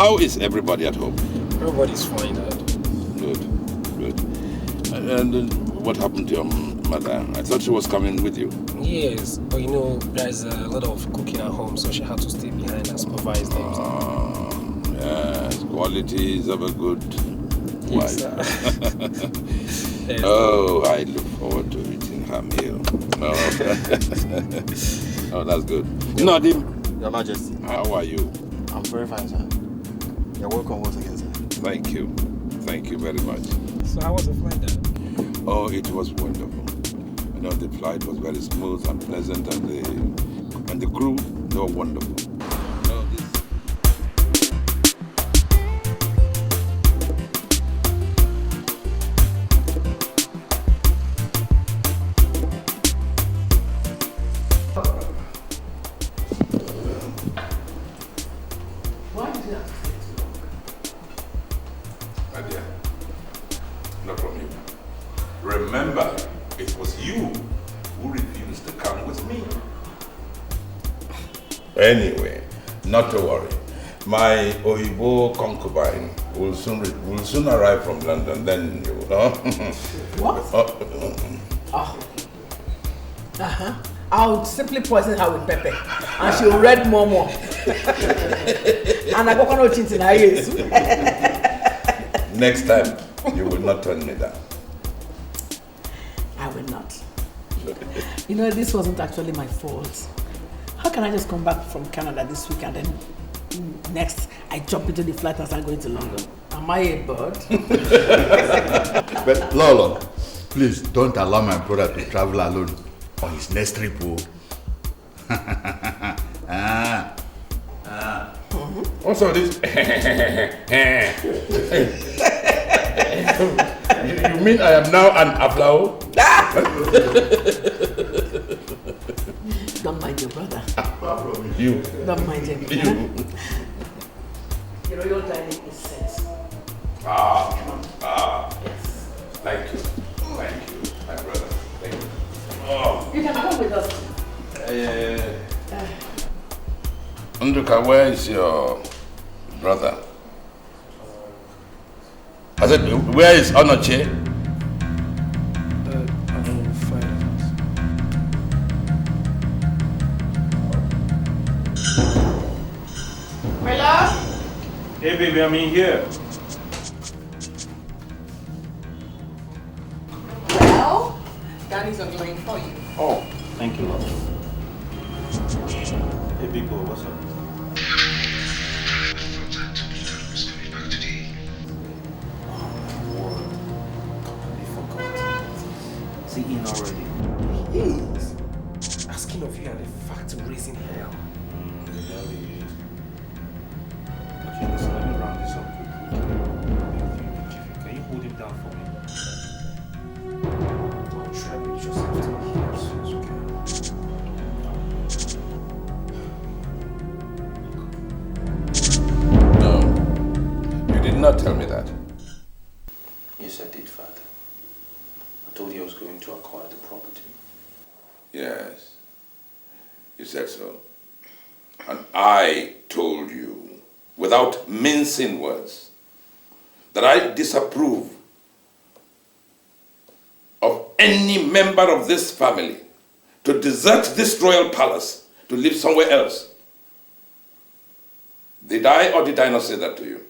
How is everybody at home? Everybody's fine, Dad. Good, good. And what happened to your mother? I thought she was coming with you. Yes, but you know, there's a lot of cooking at home, so she had to stay behind and supervise them. Yes, qualities of a good wife. Yes, oh, I look forward to eating her meal. Oh, oh that's good. Nadim. Your Majesty. How are you? I'm very fine, sir. You're welcome once again, sir. Thank you. Thank you very much. So how was the flight, Dad? Oh, it was wonderful. You know, the flight was very smooth and pleasant, and the crew, they were wonderful. You know, Why did you have to stay too long? My dear, not from you. Remember, it was you who refused to come with me. Anyway, not to worry. My Oyibo concubine will soon arrive from London. Then you know. What? I'll simply poison her with pepper, and she'll read more. And I go on in her ears. Next time, you will not turn me down. I will not. You know, this wasn't actually my fault. How can I just come back from Canada this week and then next I jump into the flight and start going to London? Am I a bird? But Lolo, please don't allow my brother to travel alone on his next trip. Also this. You mean I am now an Ablao? Don't mind your brother. You. Don't mind him. You. Your royal dining is set. Yes. Thank you, my brother. Thank you. Oh. You can come with us. Nduka, where is your brother? I said, where is Onoche? My love? Hey baby, I'm in here. Well, Daddy's on line for you. Oh, thank you, love. Hey big boy, what's up? See in already. He is asking of you and the fact raising hell. The hell he is. Okay, listen, let me round this up quickly. Can you hold him down for me? Don't try to just have to hear as soon as you can. No, you did not tell me that. Yes, I did, Father. I told you I was going to acquire the property. Yes, you said so. And I told you, without mincing words, that I disapprove of any member of this family to desert this royal palace to live somewhere else. Did I or did I not say that to you?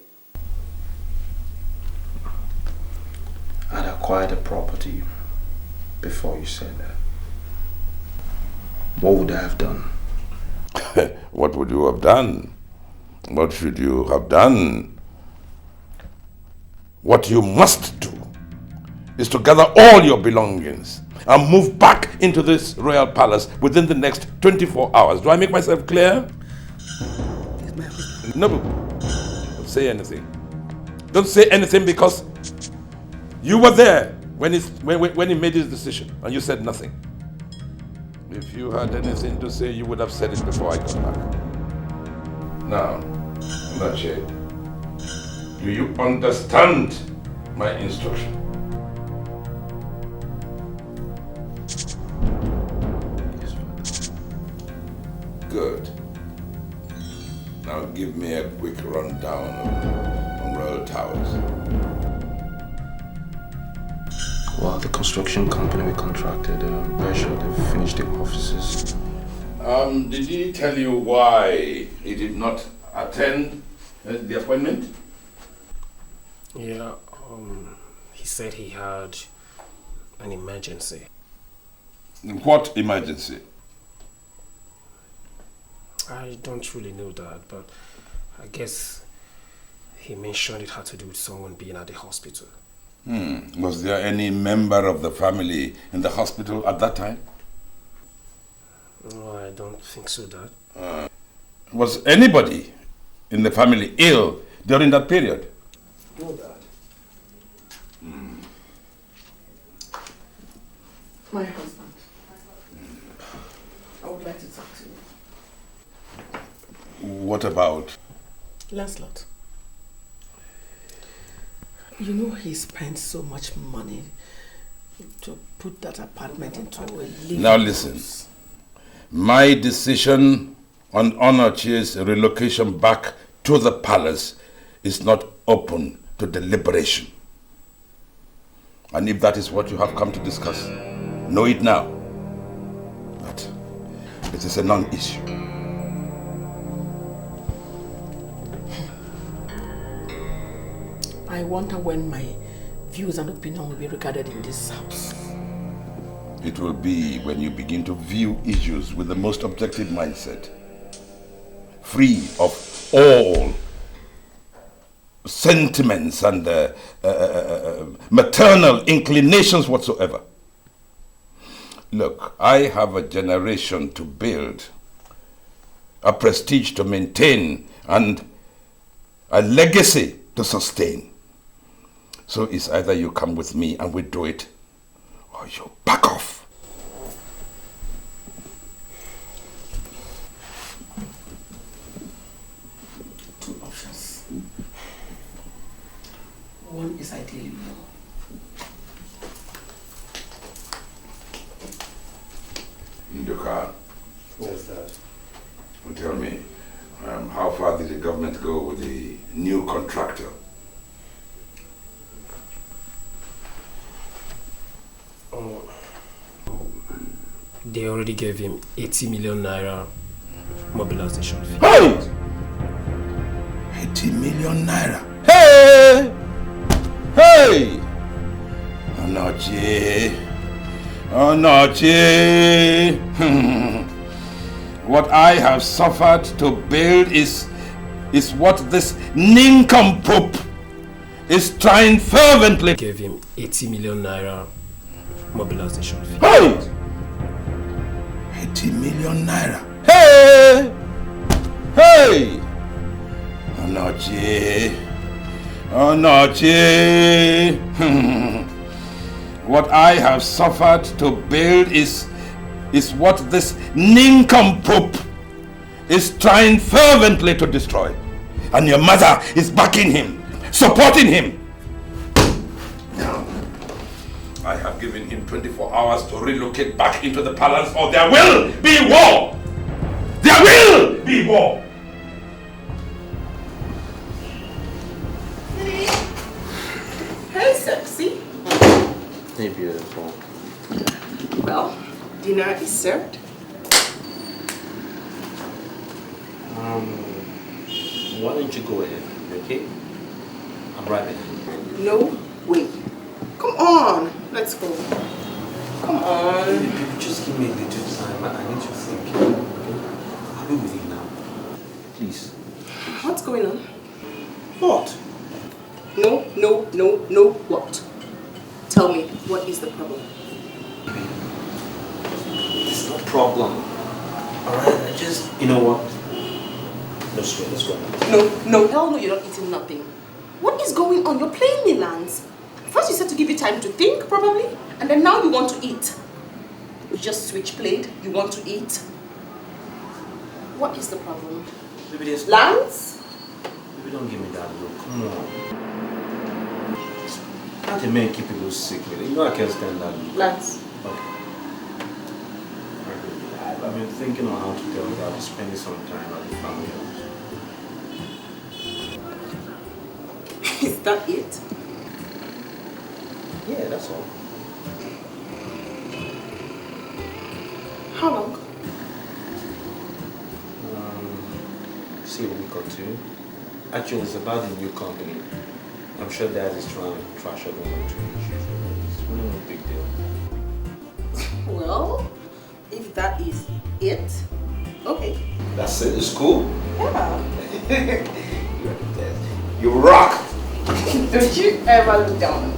I'd acquired the property before you said that. What would I have done? What would you have done? What should you have done? What you must do is to gather all your belongings and move back into this royal palace within the next 24 hours. Do I make myself clear? No, don't say anything. Don't say anything because you were there when he made his decision and you said nothing. If you had anything to say, you would have said it before I got back. Now, Nache, do you understand my instruction? Yes, Father. Good. Now Now give me a quick rundown on Royal Towers. Well, the construction company we contracted, very sure they've finished the offices. Did he tell you why he did not attend the appointment? Yeah, he said he had an emergency. What emergency? I don't really know that, but I guess he mentioned it had to do with someone being at the hospital. Was there any member of the family in the hospital at that time? No, I don't think so, Dad. Was anybody in the family ill during that period? No, Dad. My husband. I would like to talk to you. What about? Lancelot. You know he spent so much money to put that apartment into a living Now listen. house. My decision on Onochie's relocation back to the palace is not open to deliberation. And if that is what you have come to discuss, know it now. But it is a non-issue. I wonder when my views and opinion will be regarded in this house. It will be when you begin to view issues with the most objective mindset, free of all sentiments and maternal inclinations whatsoever. Look, I have a generation to build, a prestige to maintain, and a legacy to sustain. So it's either you come with me and we do it, or you back off. Two options. One is ideally you. Nduka, Yes, Dad. tell me, how far did the government go with the new contractor? They already gave him 80 million naira mobilization fee. Hey! 80 million naira. Hey! Hey! Onochie. Onochie. What I have suffered to build is what this nincompoop is trying fervently. Gave him 80 million naira mobilization fee. Hey! 80 million naira. Hey! Hey! Onochie. Onochie. What I have suffered to build is what this nincompoop is trying fervently to destroy. And your mother is backing him, supporting him. Now, I have given him 24 hours to relocate back into the palace, or there will be war! There will be war! Hey, sexy. Hey, beautiful. Well, dinner is served. Why don't you go ahead, okay? I'm right behind you. No way. Come on, let's go. Come on. Baby, just give me a little time. I need to think. Okay? I'll be with you now. Please. What's going on? What? No, what? Tell me, what is the problem? It's no problem. Alright, I just... You know what? Let's go. No. Hell no, you're not eating nothing. What is going on? You're playing me, Lance. First you said to give you time to think, probably. And then now you want to eat. You just switch plate. You want to eat. What is the problem? Baby, there's... Lance? Baby, don't give me that look. Come on. Can't a man keep people secret? You know I can't stand that look. Lance. Okay. I've been thinking on how to tell you I'll be spending some time at the family house. Is that it? Yeah, that's all. How long? See a week or two. Actually, it's about the new company. I'm sure Dad is trying to trash up one or two issues. It's really no big deal. Well, if that is it, okay. That's it? It's cool? Yeah. You're the best. You rock! Don't you ever look down on me.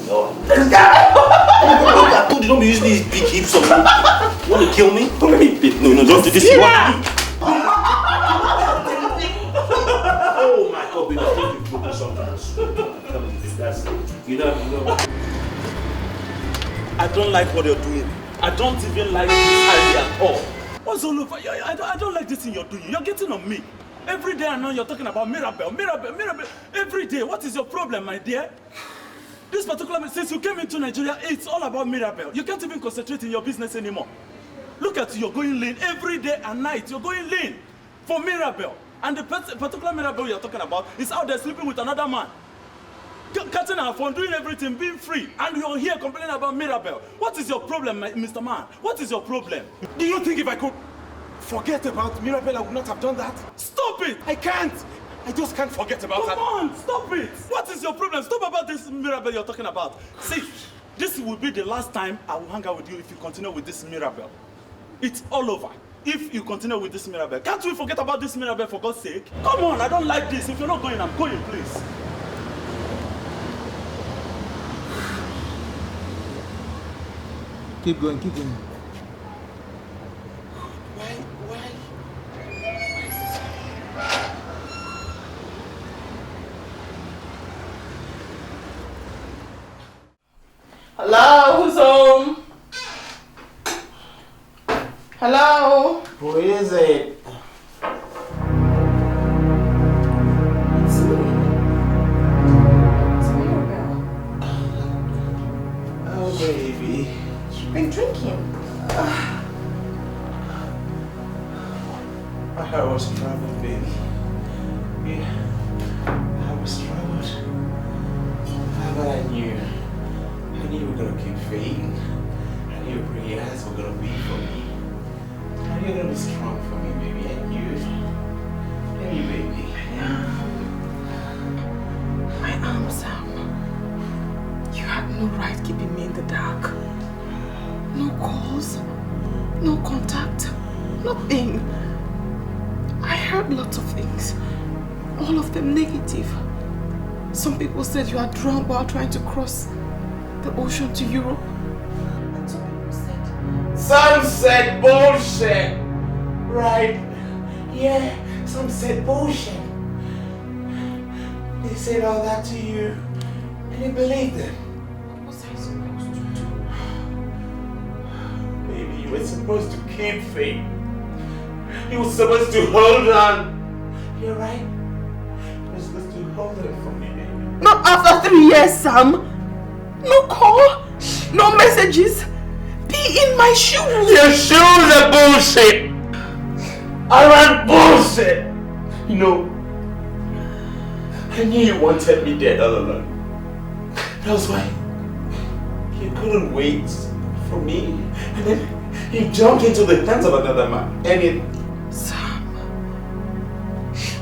No. I told you don't be using these big hips on me. You want to kill me? Don't let me. No, don't do this. You want me? Oh my God, baby, I think you've broken something. That's it. You know. I don't like what you're doing. I don't even like this idea at all. What's all over? I don't like this thing you're doing. You're getting on me. Every day I know you're talking about Mirabelle. Every day. What is your problem, my dear? This particular, since you came into Nigeria, it's all about Mirabelle. You can't even concentrate in your business anymore. Look at you, you're going lean every day and night. You're going lean for Mirabelle. And the particular Mirabelle you're talking about is out there sleeping with another man. Cutting our phone, doing everything, being free. And you're here complaining about Mirabelle. What is your problem, Mr. Man? What is your problem? Do you think if I could forget about Mirabelle, I would not have done that? Stop it! I can't! I just can't forget about her. Come on, stop it! What is your problem? Stop about this Mirabelle you're talking about. See, this will be the last time I will hang out with you if you continue with this Mirabelle. It's all over. If you continue with this Mirabelle. Can't we forget about this Mirabelle for God's sake? Come on, I don't like this. If you're not going, I'm going, please. Keep going, keep going. Why? Hello, who's home? Hello? Who is it? It's me. It's Mirabelle. Oh, baby. You've been drinking. I was troubled, baby. Yeah. I was troubled. But I knew you were gonna keep faith. I knew your prayers were gonna be for me. I knew you're gonna be strong for me, baby. I knew, baby. My arm, Sam. You had no right keeping me in the dark. No calls, no contact, nothing. I heard lots of things, all of them negative. Some people said you are drowned while trying to cross the ocean to Europe. And some people said... Some said bullshit! Right? Yeah, some said bullshit. They said all that to you, and you believed them. What was I supposed to do? Baby, you were supposed to keep faith. You were supposed to hold on. You're right. You were supposed to hold on for me, baby. Not after 3 years, Sam. No call, no messages. Be in my shoes. Your shoes are bullshit. I want bullshit. You know, I knew you wanted me dead all along. That was why you couldn't wait for me. And then you jumped into the hands of another man. And it... Sam,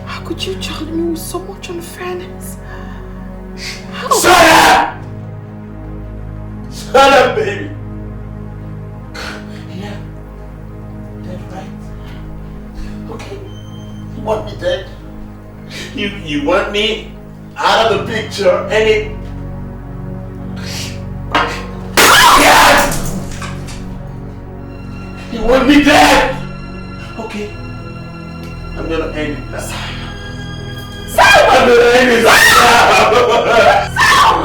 how could you charge me with so much unfairness? How? Shut up! Shut up, baby! Yeah, that's right. Okay, you want me dead? You want me out of the picture and it... Yes! You want me dead? Okay, I'm gonna end it now. Sam! I'm gonna end it now! Sam!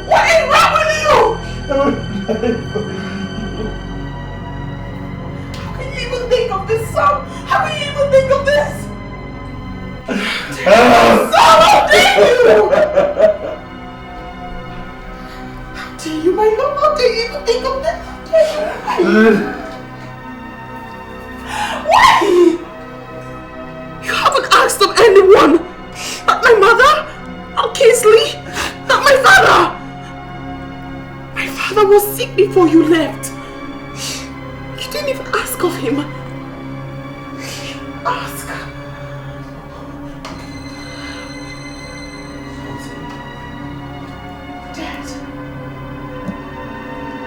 What is wrong with you? How can you even think of this, Sam? How can you even think of this? Sam, how dare you? How dare you, my love? How dare you even think of this? Why? You haven't asked of anyone but my mother? Our kids father was sick before you left. You didn't even ask of him. Ask. Dad,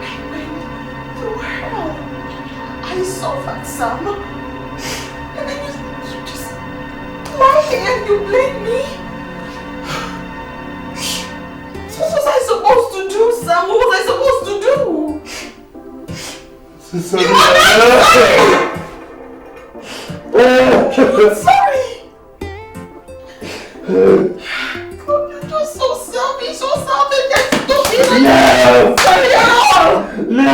I went through hell. I suffered, Sam. And then you just lie and you blame me. What was I supposed to do, Sam? What was I supposed to do? I'm sorry. God, you're just so selfish, so selfish and stupid. No! Sorry at all! No!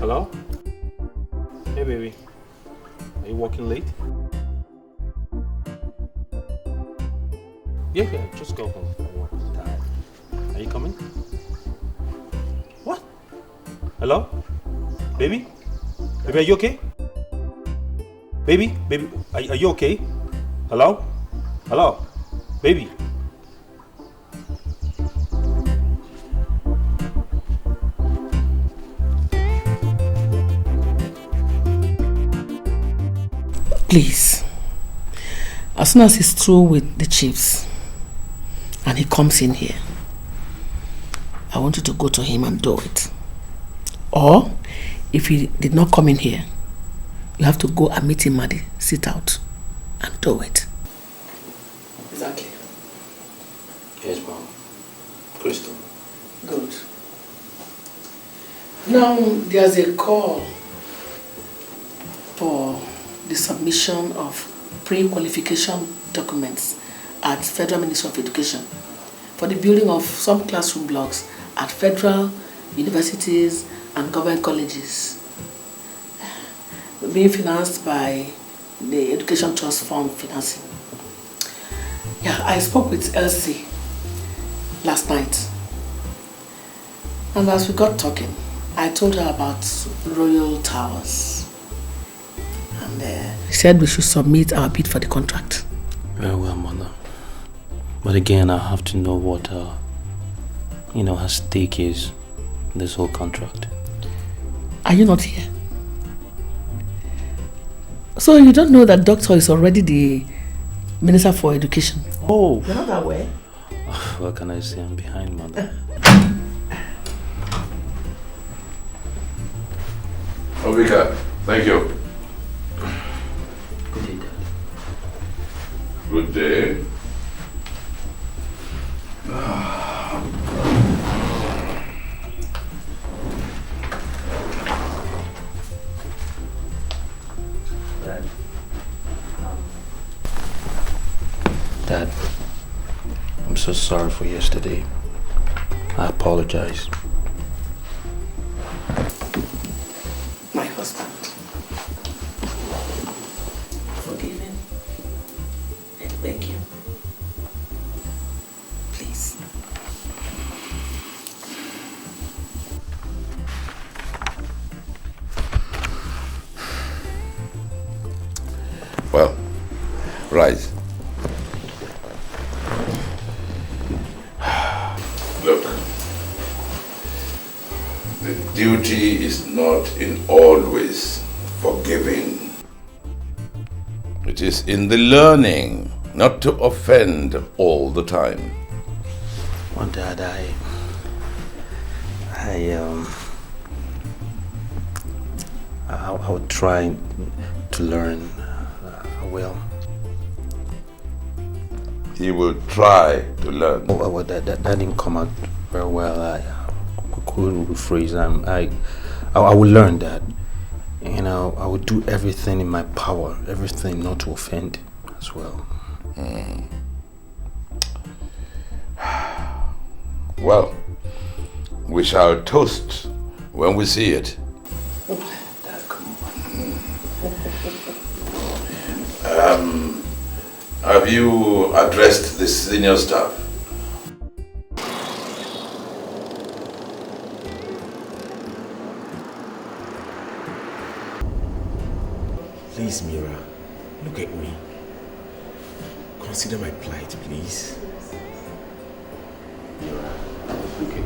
Hello? Hey baby, are you working late? Yeah, just go home from work. Are you coming? What? Hello? Baby? Baby, are you okay? Baby, are you okay? Hello? Hello? Baby? Please, as soon as he's through with the chiefs and he comes in here, I want you to go to him and do it. Or, if he did not come in here, you have to go and meet him at the sit out and do it. Exactly. Yes, Mom. Crystal. Good. Now, there's a call for the submission of pre-qualification documents at Federal Ministry of Education for the building of some classroom blocks at federal universities and government colleges, being financed by the Education Trust Fund financing. Yeah, I spoke with Elsie last night, and as we got talking, I told her about Royal Towers. And he said we should submit our bid for the contract. Very well, Mother. But again, I have to know what, her stake is in this whole contract. Are you not here? So you don't know that Doctor is already the Minister for Education? Oh! You're not aware? What can I say? I'm behind, Mother. Obika, thank you. Good day, Dad. Good day. Dad, I'm so sorry for yesterday. I apologize. My husband. Forgive him and beg you. Please. Well, rise. Look, the duty is not in always forgiving. It is in the learning not to offend all the time. Well, Dad, I would try to learn. I will. He will try to learn. Oh, that didn't come out very well. I couldn't rephrase. I will learn that. You know, I would do everything in my power, everything not to offend as well. Well, we shall toast when we see it. Dad, come on. Have you addressed the senior staff? Please, Mira, look at me. Consider my plight, please. Mira, okay.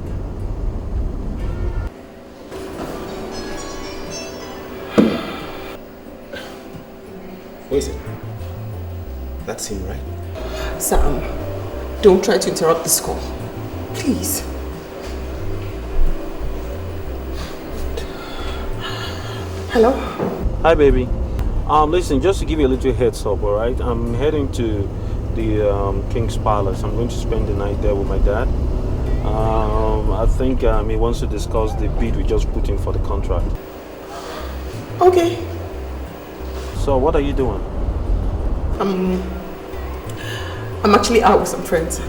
What is it? That's him, right? Sam, don't try to interrupt this call. Please. Hello? Hi, baby. Listen, just to give you a little heads up, all right? I'm heading to the King's Palace. I'm going to spend the night there with my dad. I think he wants to discuss the bid we just put in for the contract. Okay. So, what are you doing? I'm actually out with some friends.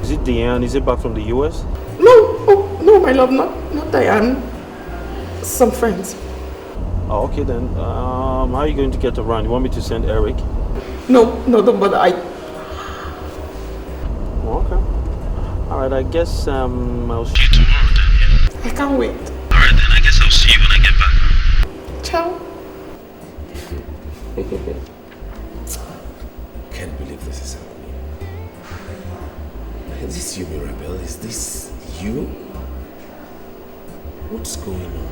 Is it Diane? Is it back from the US? No, my love, not Diane. Some friends. Oh, okay then. How are you going to get around? You want me to send Eric? No, don't bother. Okay. Alright, I guess I'll see you tomorrow then. I can't wait. Alright then, I guess I'll see you when I get back. Ciao. Can't believe this is happening. Is this you, Mirabelle? Is this you? What's going on?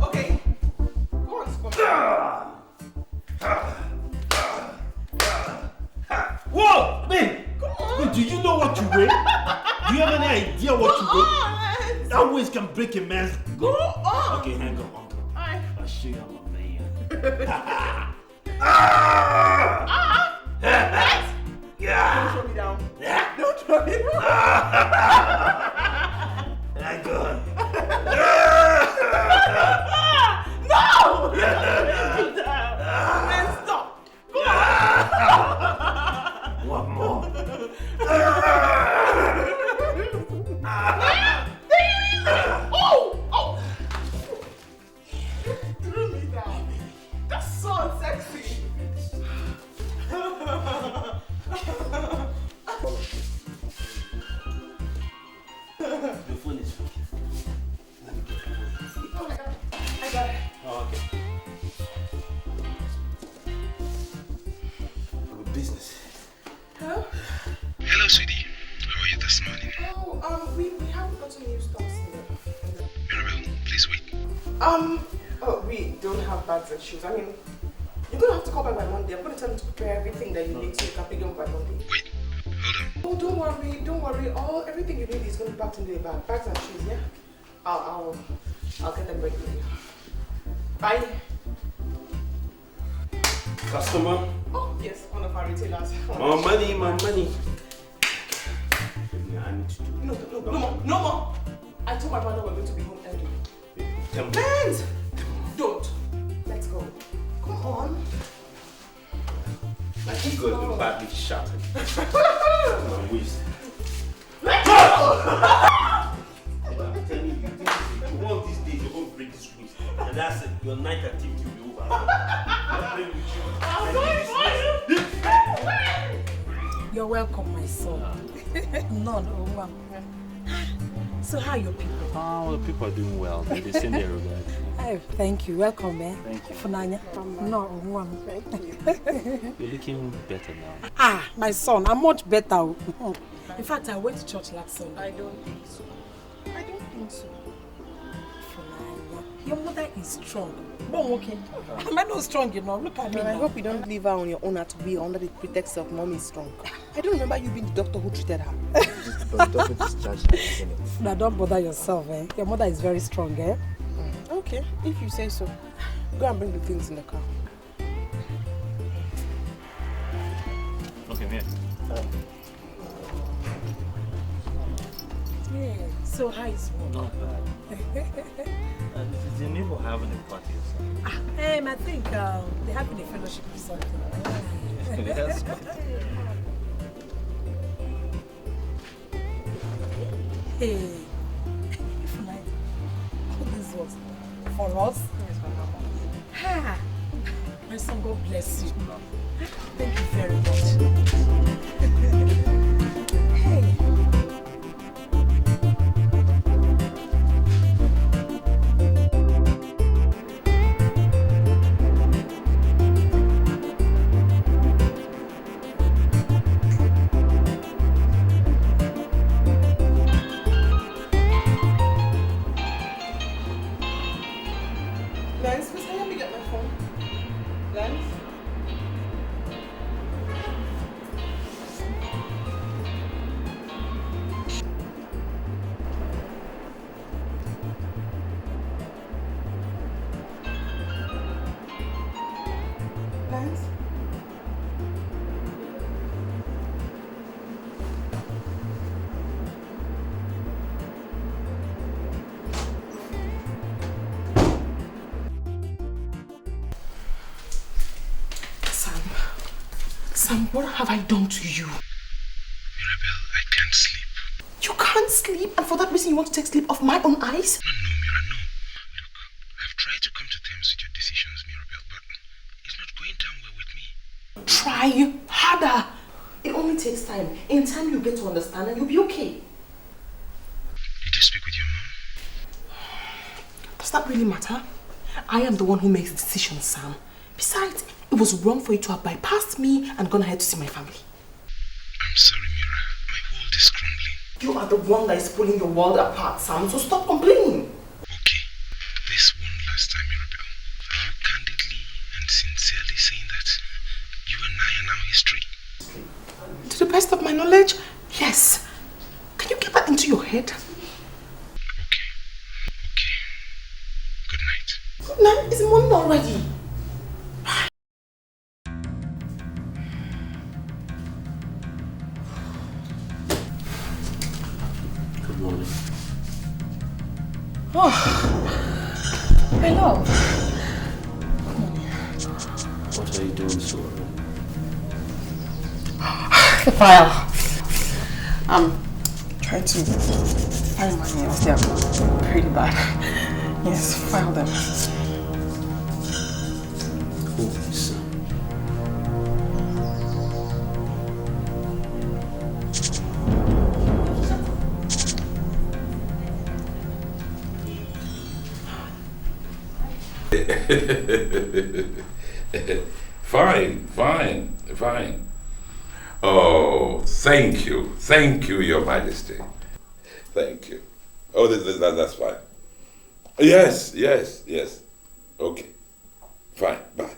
Okay. Go on, Whoa! Man! Wait, do you know what you weigh? Do you have any idea what you weigh? That waist can break a man's... Go on! Okay, hang on. I'll show you I'm a man. Yeah! Don't throw me down. Yeah! Don't throw me down. Hang on. No! Man, stop! Go on! One more. Oh! Threw me down. That's so sexy. The phone is working. Let me get the phone. Oh my God. I got it. Oh, okay. Good business. Hello? Hello, sweetie. How are you this morning? Oh, we haven't gotten new stocks today. Mirabelle, please wait. We don't have bags and shoes. I mean, you're gonna have to call back by Monday. I'm gonna tell them to prepare everything that you need so you can pick them up by Monday. Wait, hold on. Oh, don't worry. Everything you need is gonna be packed into a bag. Bags and shoes, yeah? I'll get them ready for you. Bye. Customer? Oh, yes, one of our retailers. More money. I need to do No more. I told my brother we're going to be home early. Friends! Don't. Let's go. Come on. My ego has been badly shattered. My waist. Let's go! I'm telling you, one of these days you're going to break this waist. And that's it. Your night activity will be over. I'm playing with you. I'm going for you. You're welcome, my son. No. So how are your people? Oh, the people are doing well. They send their regards. Oh, thank you. Welcome, man. Thank you. Funanya. No, one. You're looking better now. Ah, my son, I'm much better. In fact, I went to church last Sunday. I don't think so. Funanya, your mother is strong. But okay. I'm not strong, you know. Look at me. I hope you don't leave her on your own to be under the pretext of mommy is strong. I don't remember you being the doctor who treated her. But it doesn't discharge her, isn't it? Now don't bother yourself, eh? Your mother is very strong, eh? Okay, if you say so. Go and bring the things in the car. Okay, Mia. Yeah. So how is work? Not bad. Is your neighbor having a party or something? I think they're having a fellowship or something. Yes. Hey, if you like, all this was for us. Ha! My son, God bless you. Thank you very much. Hey. Lance, please can you help me get my phone? Lance? Lance? Sam, what have I done to you? Mirabel, I can't sleep. You can't sleep, and for that reason you want to take sleep off my own eyes? No, Mira, no. Look, I've tried to come to terms with your decisions, Mirabel, but it's not going down well with me. Try harder. It only takes time. In time you get to understand and you'll be okay. Did you speak with your mom? Does that really matter? I am the one who makes decisions, Sam. Besides, it was wrong for you to have bypassed me and gone ahead to see my family. I'm sorry, Mira. My world is crumbling. You are the one that is pulling your world apart, Sam, so stop complaining. Okay, this one last time, Mirabel. Are you candidly and sincerely saying that you and I are now history? To the best of my knowledge, yes. Can you get that into your head? Okay. Good night. Good night? It's morning already. Good morning. Oh, hello. What are you doing so early? The file. I'm trying to find my nails. They're pretty bad. Yes, file them. Please. Fine. Oh, thank you, Your Majesty. Thank you. Oh, that's fine. Yes. Okay. Fine, bye.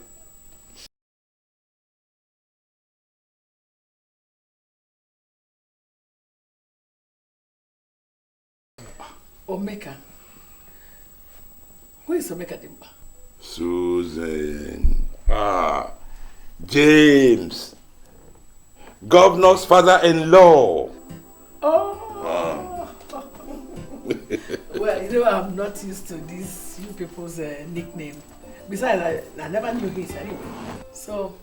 Omeka. Who is Omeka Dimba? Susan. James. Governor's father-in-law. Oh. Well, you know, I'm not used to these you people's nickname. Besides, I never knew his anyway. So,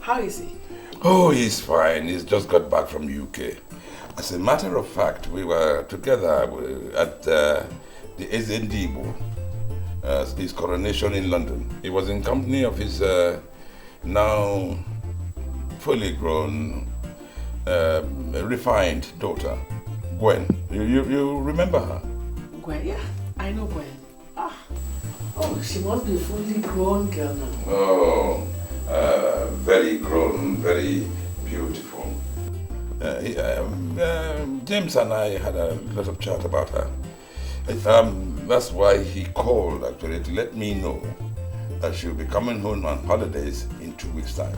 how is he? Oh, he's fine. He's just got back from UK. As a matter of fact, we were together at the Ezendibo, his coronation in London. He was in company of his now fully grown, refined daughter, Gwen. You remember her? Gwen, yeah, I know Gwen. Oh, she must be a fully grown girl now. Oh, very grown, very beautiful. James and I had a lot of chat about her. That's why he called actually to let me know that she'll be coming home on holidays in 2 weeks' time.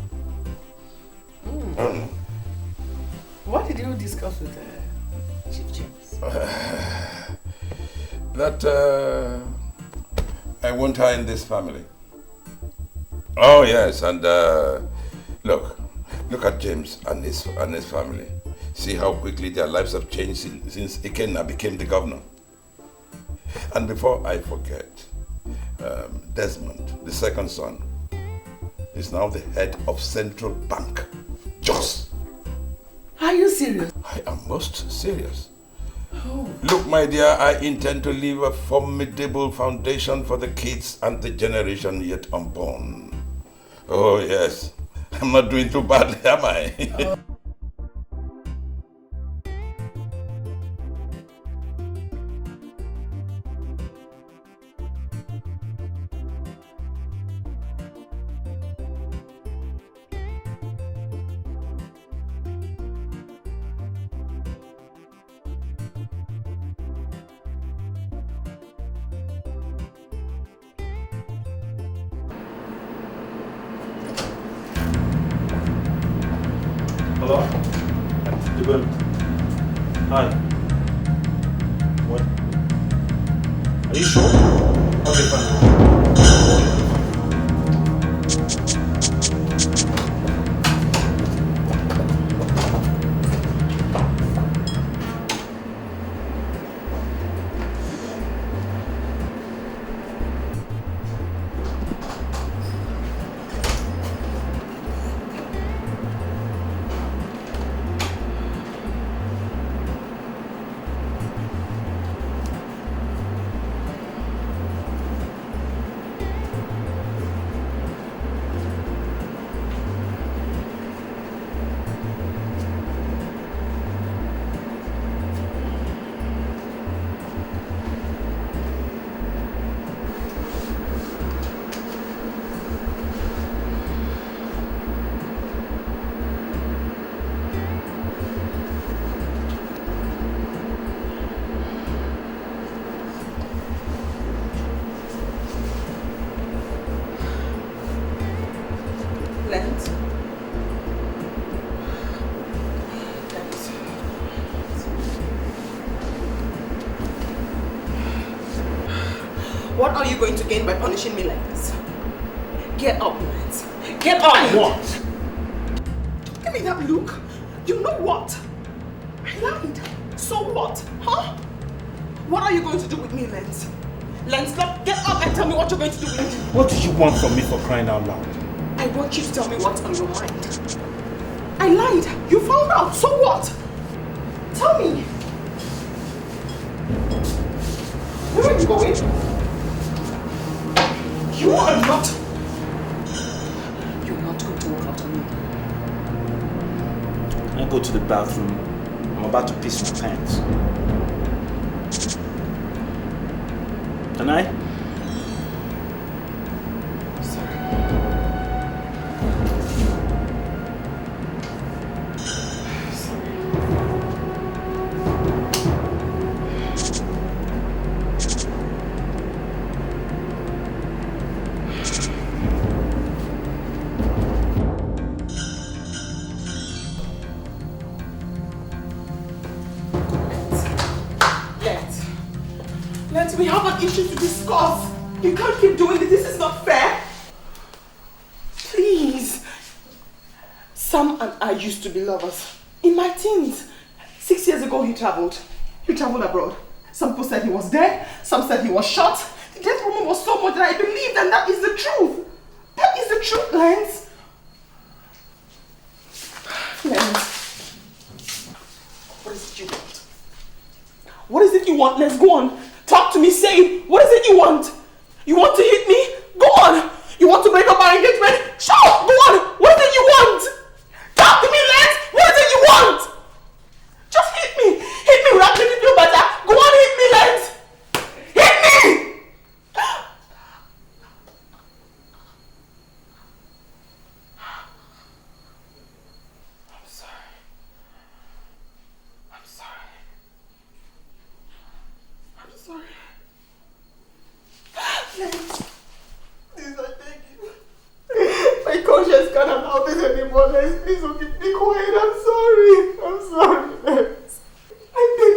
What did you discuss with her? Chief James? That I want her in this family. Oh yes, and look at James and his family. See how quickly their lives have changed since Ikenna became the governor. And before I forget, Desmond, the second son, is now the head of Central Bank. Jos. Are you serious? I am most serious. Oh. Look, my dear, I intend to leave a formidable foundation for the kids and the generation yet unborn. Oh, yes. I'm not doing too badly, am I? Hello? Dibun. Hi. What? Are you sure? Okay, fine. What are you going to gain by punishing me like this? Get up, Lance. Get up! What? Give me that look. You know what? I lied. So what? Huh? What are you going to do with me, Lance? Lance, get up and tell me what you're going to do with me. What do you want from me, for crying out loud? I want you to tell me what's on your mind. I lied. You found out. So what? Tell me. Where are you going? You are not. You're not going to walk out on me. I go to the bathroom. I'm about to piss my pants. Can I? We have an issue to discuss. You can't keep doing this. This is not fair. Please. Sam and I used to be lovers. In my teens. 6 years ago he traveled. He traveled abroad. Some people said he was dead. Some said he was shot. The death rumor was so much that I believed, and that is the truth. That is the truth, Lance. Lance. What is it you want? What is it you want? Let's go on. Talk to me, say it. What is it you want? You want to hit me? Go on. You want to break up our engagement? Shout! Go on. What is it you want? Talk to me, Lance. What is it you want? Just hit me. Hit me without making me feel better. Go on, hit me, Lance. Hit me! I'm sorry. I'm sorry. I'm sorry. Lance, please, I beg you. My conscience can't allow this anymore. Lance, please don't keep me quiet. I'm sorry. I'm sorry, Lance. I beg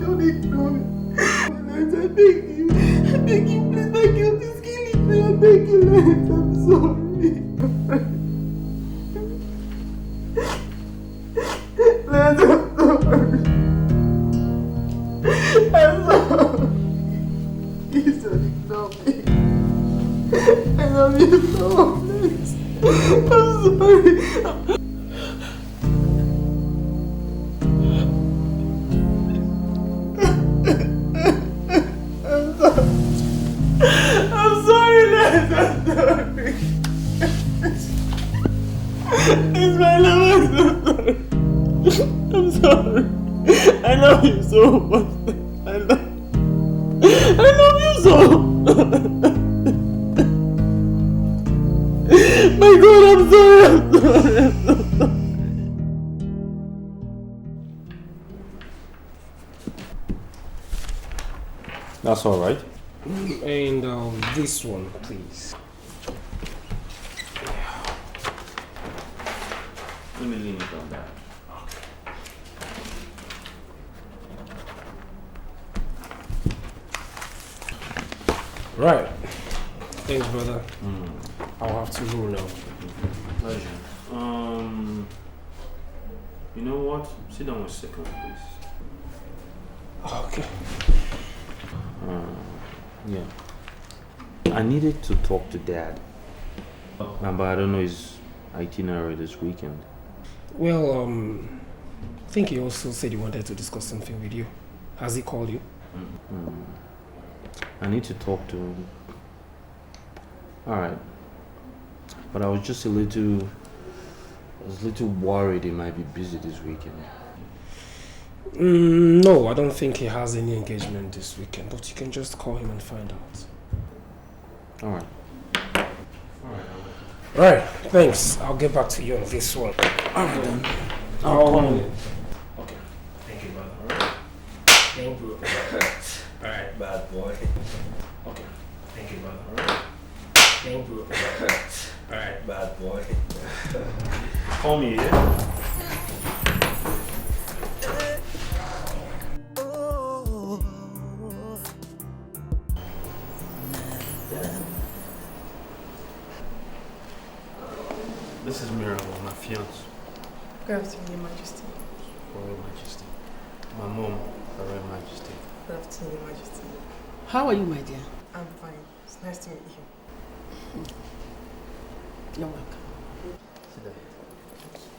don't ignore me. Lance, I beg you, please, my guilt is killing me. I beg you, Lance, I'm sorry. Lance, I'm sorry. I'm sorry. Please don't ignore me. I love you so much. I'm sorry. I'm sorry, Lance. I'm sorry. It's my love. I'm sorry. I love you so much. I love you so. My God, I'm sorry. I'm so sorry. That's all right. And this one, please. Let me lean it on that. Right. Thanks, brother. I'll have to go now. Pleasure. You know what? Sit down a second, please. Okay. Yeah. I needed to talk to Dad. But I don't know his itinerary this weekend. Well, I think he also said he wanted to discuss something with you. Has he called you? I need to talk to him. Alright. But I was just a little worried he might be busy this weekend. No, I don't think he has any engagement this weekend, but you can just call him and find out. Alright. Right, thanks. I'll get back to you on this one. Alright then. I'll call you. Okay. Thank you, brother. Alright. Thank you. Alright. Bad boy. Okay. Thank you, brother. Alright. Thank you. Alright. Bad boy. Call me, yeah? This is Miracle, my fiance. Good afternoon, Your Majesty. Royal Majesty. My mom, Her Royal Majesty. Good afternoon, Your Majesty. How are you, my dear? I'm fine. It's nice to meet you. You're welcome. Sit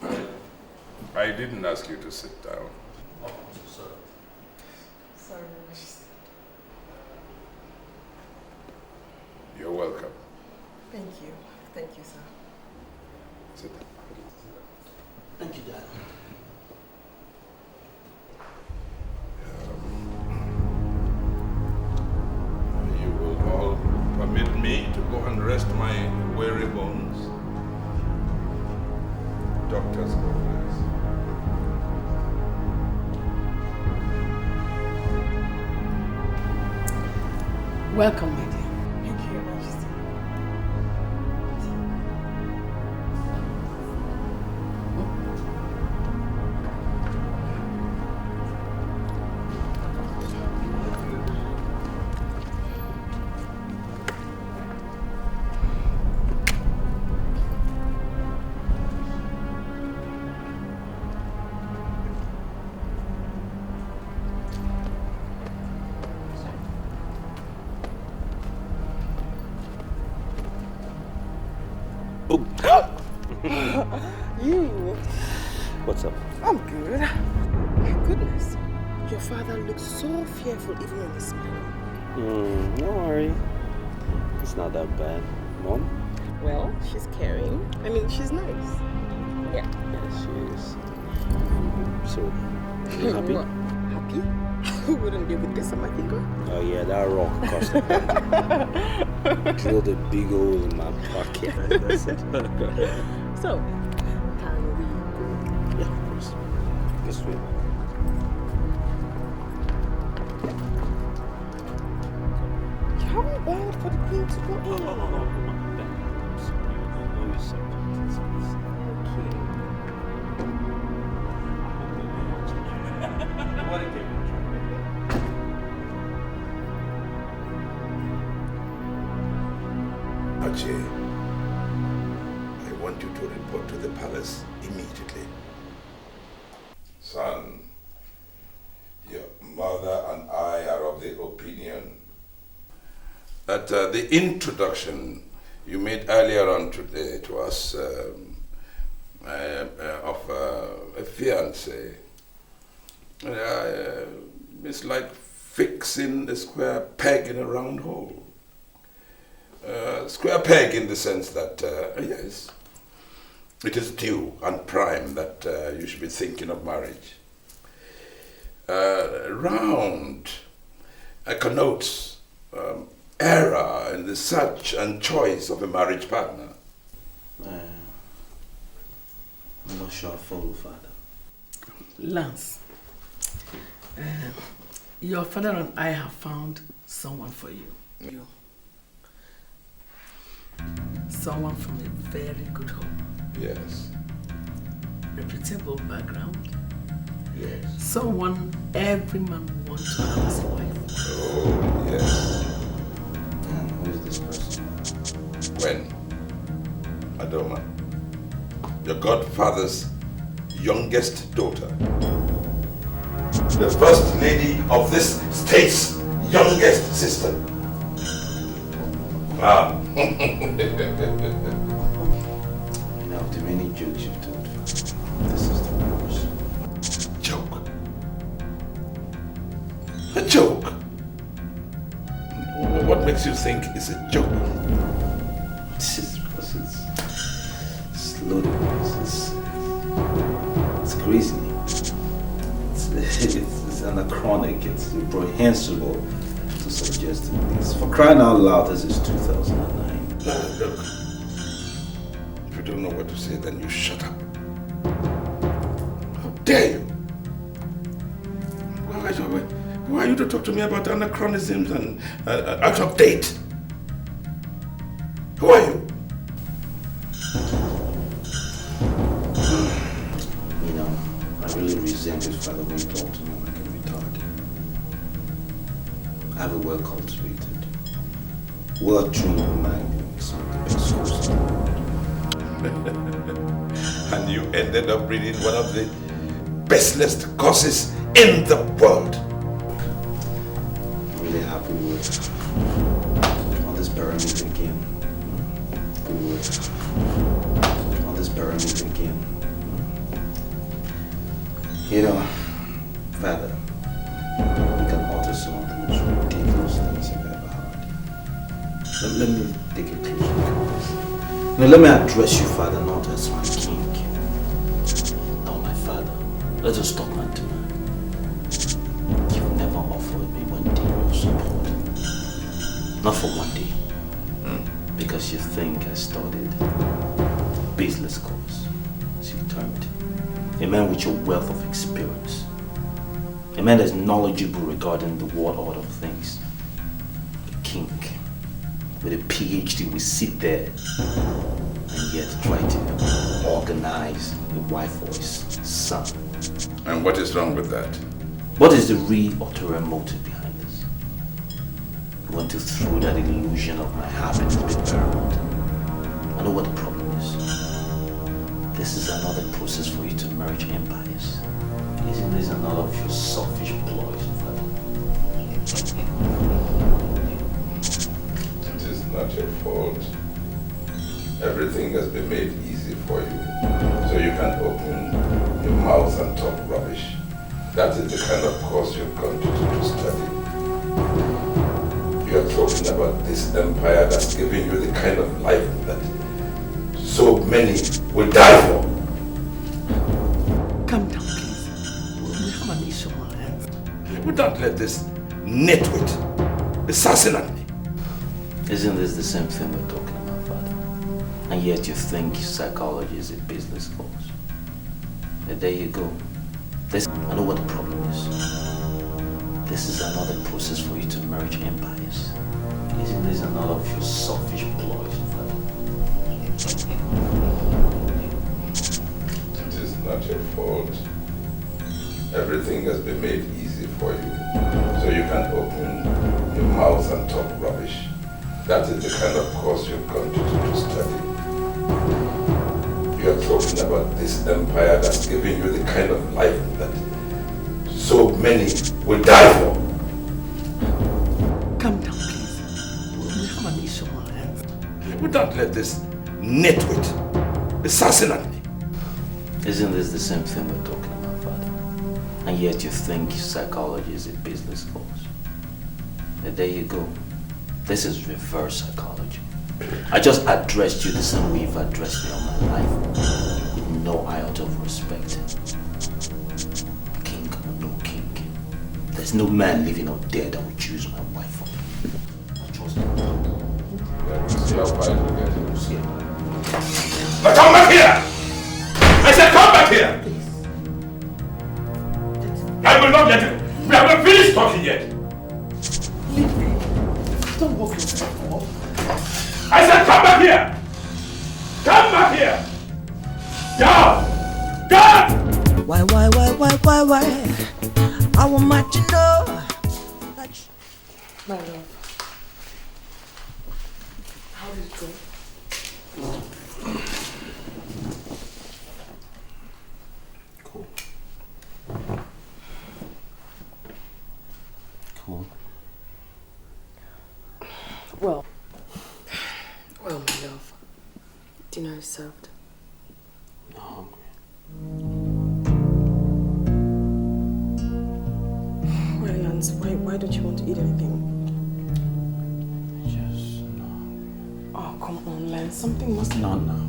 down. I didn't ask you to sit down. Oh, I'm so sorry. Sorry, Your Majesty. You're welcome. Thank you. Thank you, sir. Sit down. Thank you, Dad. You will all permit me to go and rest my weary bones. Doctor's orders. Welcome, my dear. Thank you, Your Majesty. You? What's up? I'm good. My goodness. Your father looks so fearful even when he's smiling. Don't worry. It's not that bad. Mom? Well, she's caring. I mean, she's nice. Yeah. Yes, she is. So, you happy? What? Happy? Who wouldn't be with this on my finger? Oh yeah, that rock cost a penny. Drilled a big hole in my pocket. That's it. So, can we go? Yeah, of course. This way. You haven't banged for the queen to go in. No, come on. You know your subject. Okay. What a game. Archie, I want you to report to the palace immediately. Son, your mother and I are of the opinion that the introduction you made earlier on today to us of a fiancé, it's like fixing a square peg in a round hole. Square peg in the sense that, yes, it is due and prime that you should be thinking of marriage. Round connotes error in the search and choice of a marriage partner. I'm not sure I follow, Father. Lance, your father and I have found someone for you. Someone from a very good home. Yes. Reputable background. Yes. Someone every man wants to have as a wife. Oh, yes. And who is this person? When? Adoma, your godfather's youngest daughter. The first lady of this state's youngest sister. Ah. You know, the many jokes you've told, this is the worst. Joke? A joke? What makes you think it's a joke? This is because it's ludicrous. It's crazy. It's anachronic. It's reprehensible to suggest this. For crying out loud, this is 2009. Look, if you don't know what to say, then you shut up. How dare you? Who are you to talk to me about anachronisms and out of date? Who are you? You know, I really resent his father when he talked to me like a retard. I have a well-cultivated, well-trained mind in some of the best schools in the world. And you ended up reading one of the bestest courses in the world. I'm really happy with all this pyramid again. All this pyramid again. You know, Father, you can alter some of the most ridiculous things I've ever heard. Let me take a closer look at this. Now, let me address you, Father, not as my king. No, my Father. Let us talk man to man. You've never offered me one day of support. Not for one day. Because you think I studied a baseless course, as you termed. A man with your wealth of experience. A man that's knowledgeable regarding the world order of things. A king with a PhD will sit there and yet try to organize a wife for his son. And what is wrong with that? What is the real ulterior motive behind this? You want to throw that illusion of my happiness with paramount. I know what the problem is. This is another process for you to merge empires. Isn't this another of your selfish ploys, Father? It is not your fault. Everything has been made easy for you, so you can open your mouth and talk rubbish. That is the kind of course you've gone to study. You are talking about this empire that's giving you the kind of life that so many will die for. Calm down, please. We have an issue on our hands. We don't let this nitwit assassinate me. Isn't this the same thing we're talking about, Father? And yet you think psychology is a business course. But there you go. I know what the problem is. This is another process for you to merge empires. Isn't this another of your selfish ploys, Father? It is not your fault. Everything has been made easy for you, so you can open your mouth and talk rubbish. That is the kind of course you've gone to study. You are talking about this empire that's giving you the kind of life that so many will die for. Calm down, please. We have an issue on our hands. We don't let this nitwit assassinate me. Isn't this the same thing we're talking about, Father? And yet you think psychology is a business course. And there you go. This is reverse psychology. I just addressed you the same way you've addressed me all my life, with no iota of respect. King or no king, there's no man living or dead that would choose my wife for me. I trust him. See how far you get. But come back here! I said come back here! I will not let you. We have not finished talking yet. Leave me. Don't walk yourself up. I said come back here! Come back here! Down! Down! Why? I want my to know. My love. How did it go? Cool. Cool. Well, my love. Dinner is served. I'm hungry. Why, Lance? Why don't you want to eat anything? Just no. Oh, come on, Lance. Something must Not happen. now.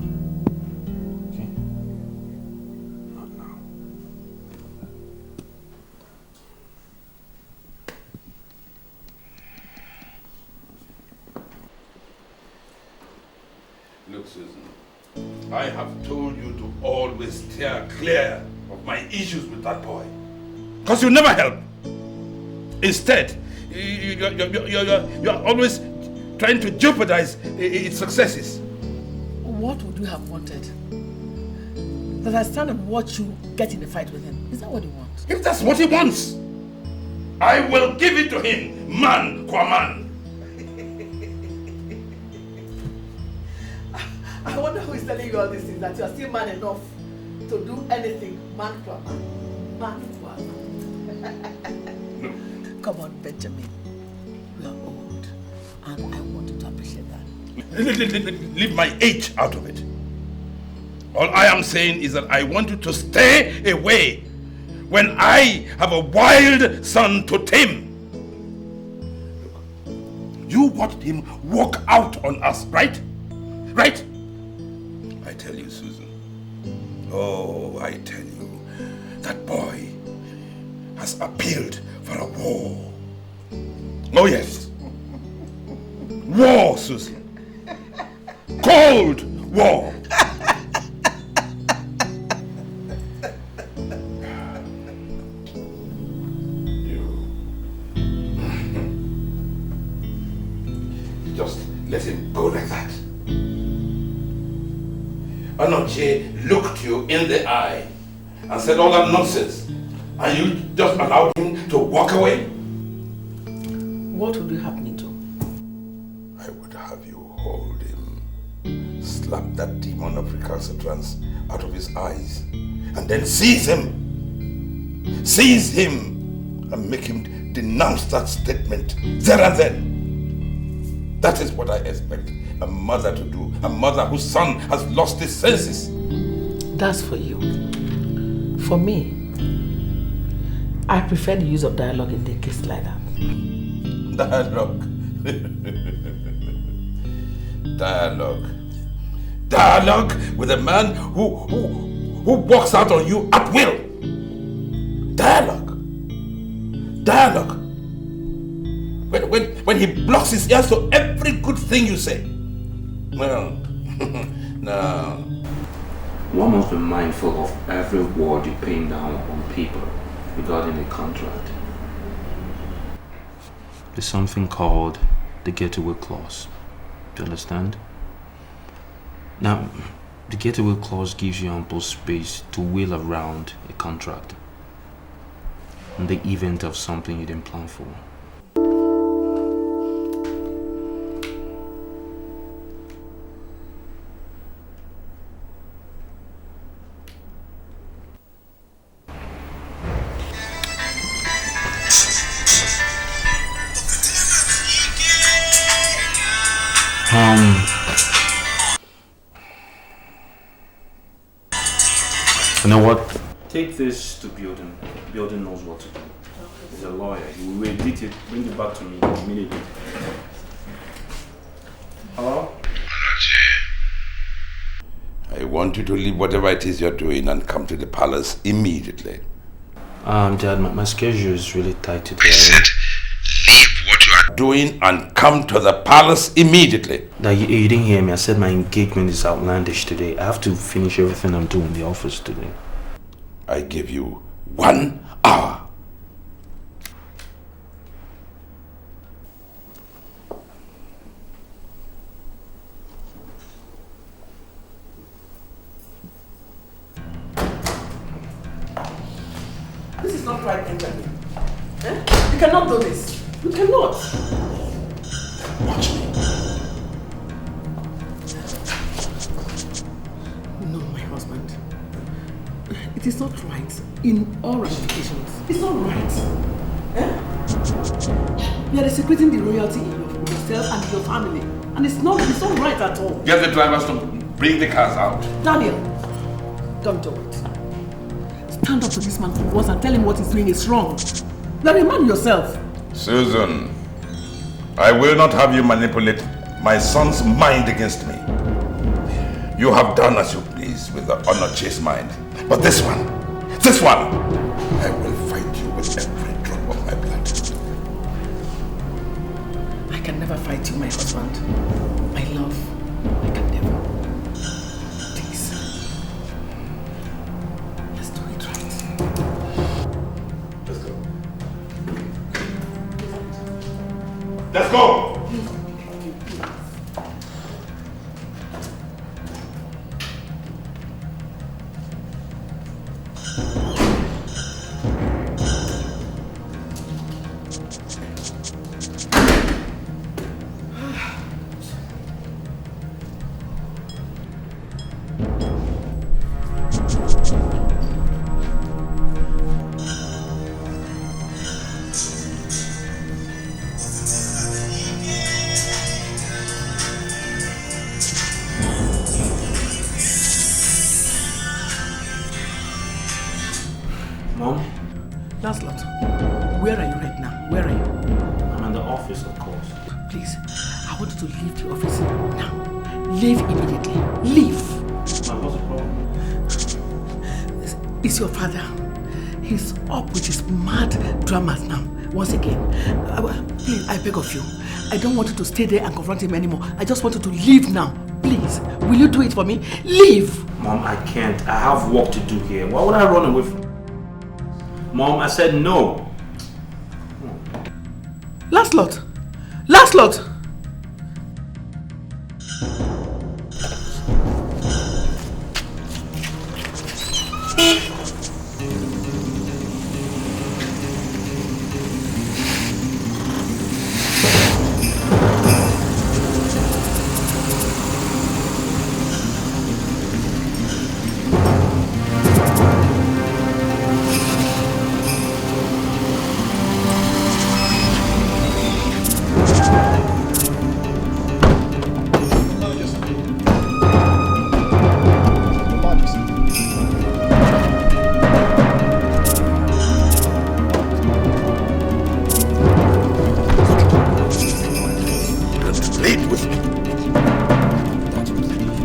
Okay? Not now. Look, Susan, I have told you to always steer clear of my issues with that boy. Because you never help. Instead, you're always trying to jeopardize its successes. What would you have wanted? That I stand and watch you get in a fight with him. Is that what you want? If that's what he wants, I will give it to him, man qua man. I wonder who is telling you all these things, that you are still man enough to do anything man qua man. Man qua man. Come on, Benjamin. You are old, and I want you to appreciate that. Leave my age out of it. All I am saying is that I want you to stay away when I have a wild son to tame. You watched him walk out on us, right? Right? I tell you, Susan. Oh, I tell you, that boy has appealed for a war. Oh, yes. War, Susan. Cold war. You just let him go like that. Anoche looked you in the eye and said all that nonsense, and you just allowed him to walk away? What would you have me do? I would have you hold him, slap that demon of recalcitrance out of his eyes, and then seize him, and make him denounce that statement there and then. That is what I expect a mother to do, a mother whose son has lost his senses. That's for you. For me, I prefer the use of dialogue in the case like that. Dialogue. Dialogue with a man who walks out on you at will. Dialogue. When he blocks his ears to every good thing you say. Well, no. One must be mindful of every word you pin down on paper regarding a contract. There's something called the getaway clause. Do you understand? Now, the getaway clause gives you ample space to wheel around a contract in the event of something you didn't plan for. You know what? Take this to Building. Building knows what to do. He's a lawyer. He will edit it, bring it back to me immediately. Hello? I want you to leave whatever it is you're doing and come to the palace immediately. Dad, my schedule is really tight today. I said, leave what you are doing and come to the palace immediately. Dad, you didn't hear me. I said my engagement is outlandish today. I have to finish everything I'm doing in the office today. I give you 1 hour. This is not right, Benjamin. Eh? You cannot do this. You cannot. Watch me. No, my husband. It is not right in all ramifications. It's not right. Eh? You are desecrating the royalty in yourself and your family. And it's not right at all. Get the drivers to bring the cars out. Daniel, don't do it. Stand up to this man for once and tell him what he's doing is wrong. You are a man yourself. Susan, I will not have you manipulate my son's mind against me. You have done as you please with the honor-chased mind. But this one, I will fight you with every drop of my blood. I can never fight you, my husband. My love, I can never. Please. Let's do it right. Let's go. Let's go! Your father, he's up with his mad dramas now. Once again, please, I beg of you. I don't want you to stay there and confront him anymore. I just want you to leave now. Please, will you do it for me? Leave! Mom, I can't. I have work to do here. Why would I run away from... Mom, I said no. Lancelot! Lancelot!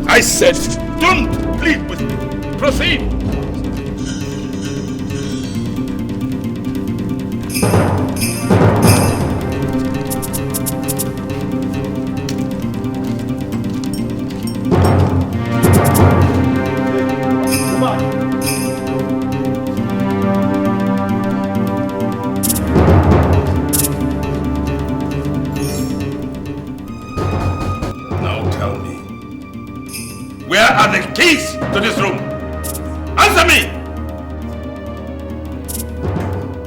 I said, don't plead with me. Proceed. Keys to this room. Answer me.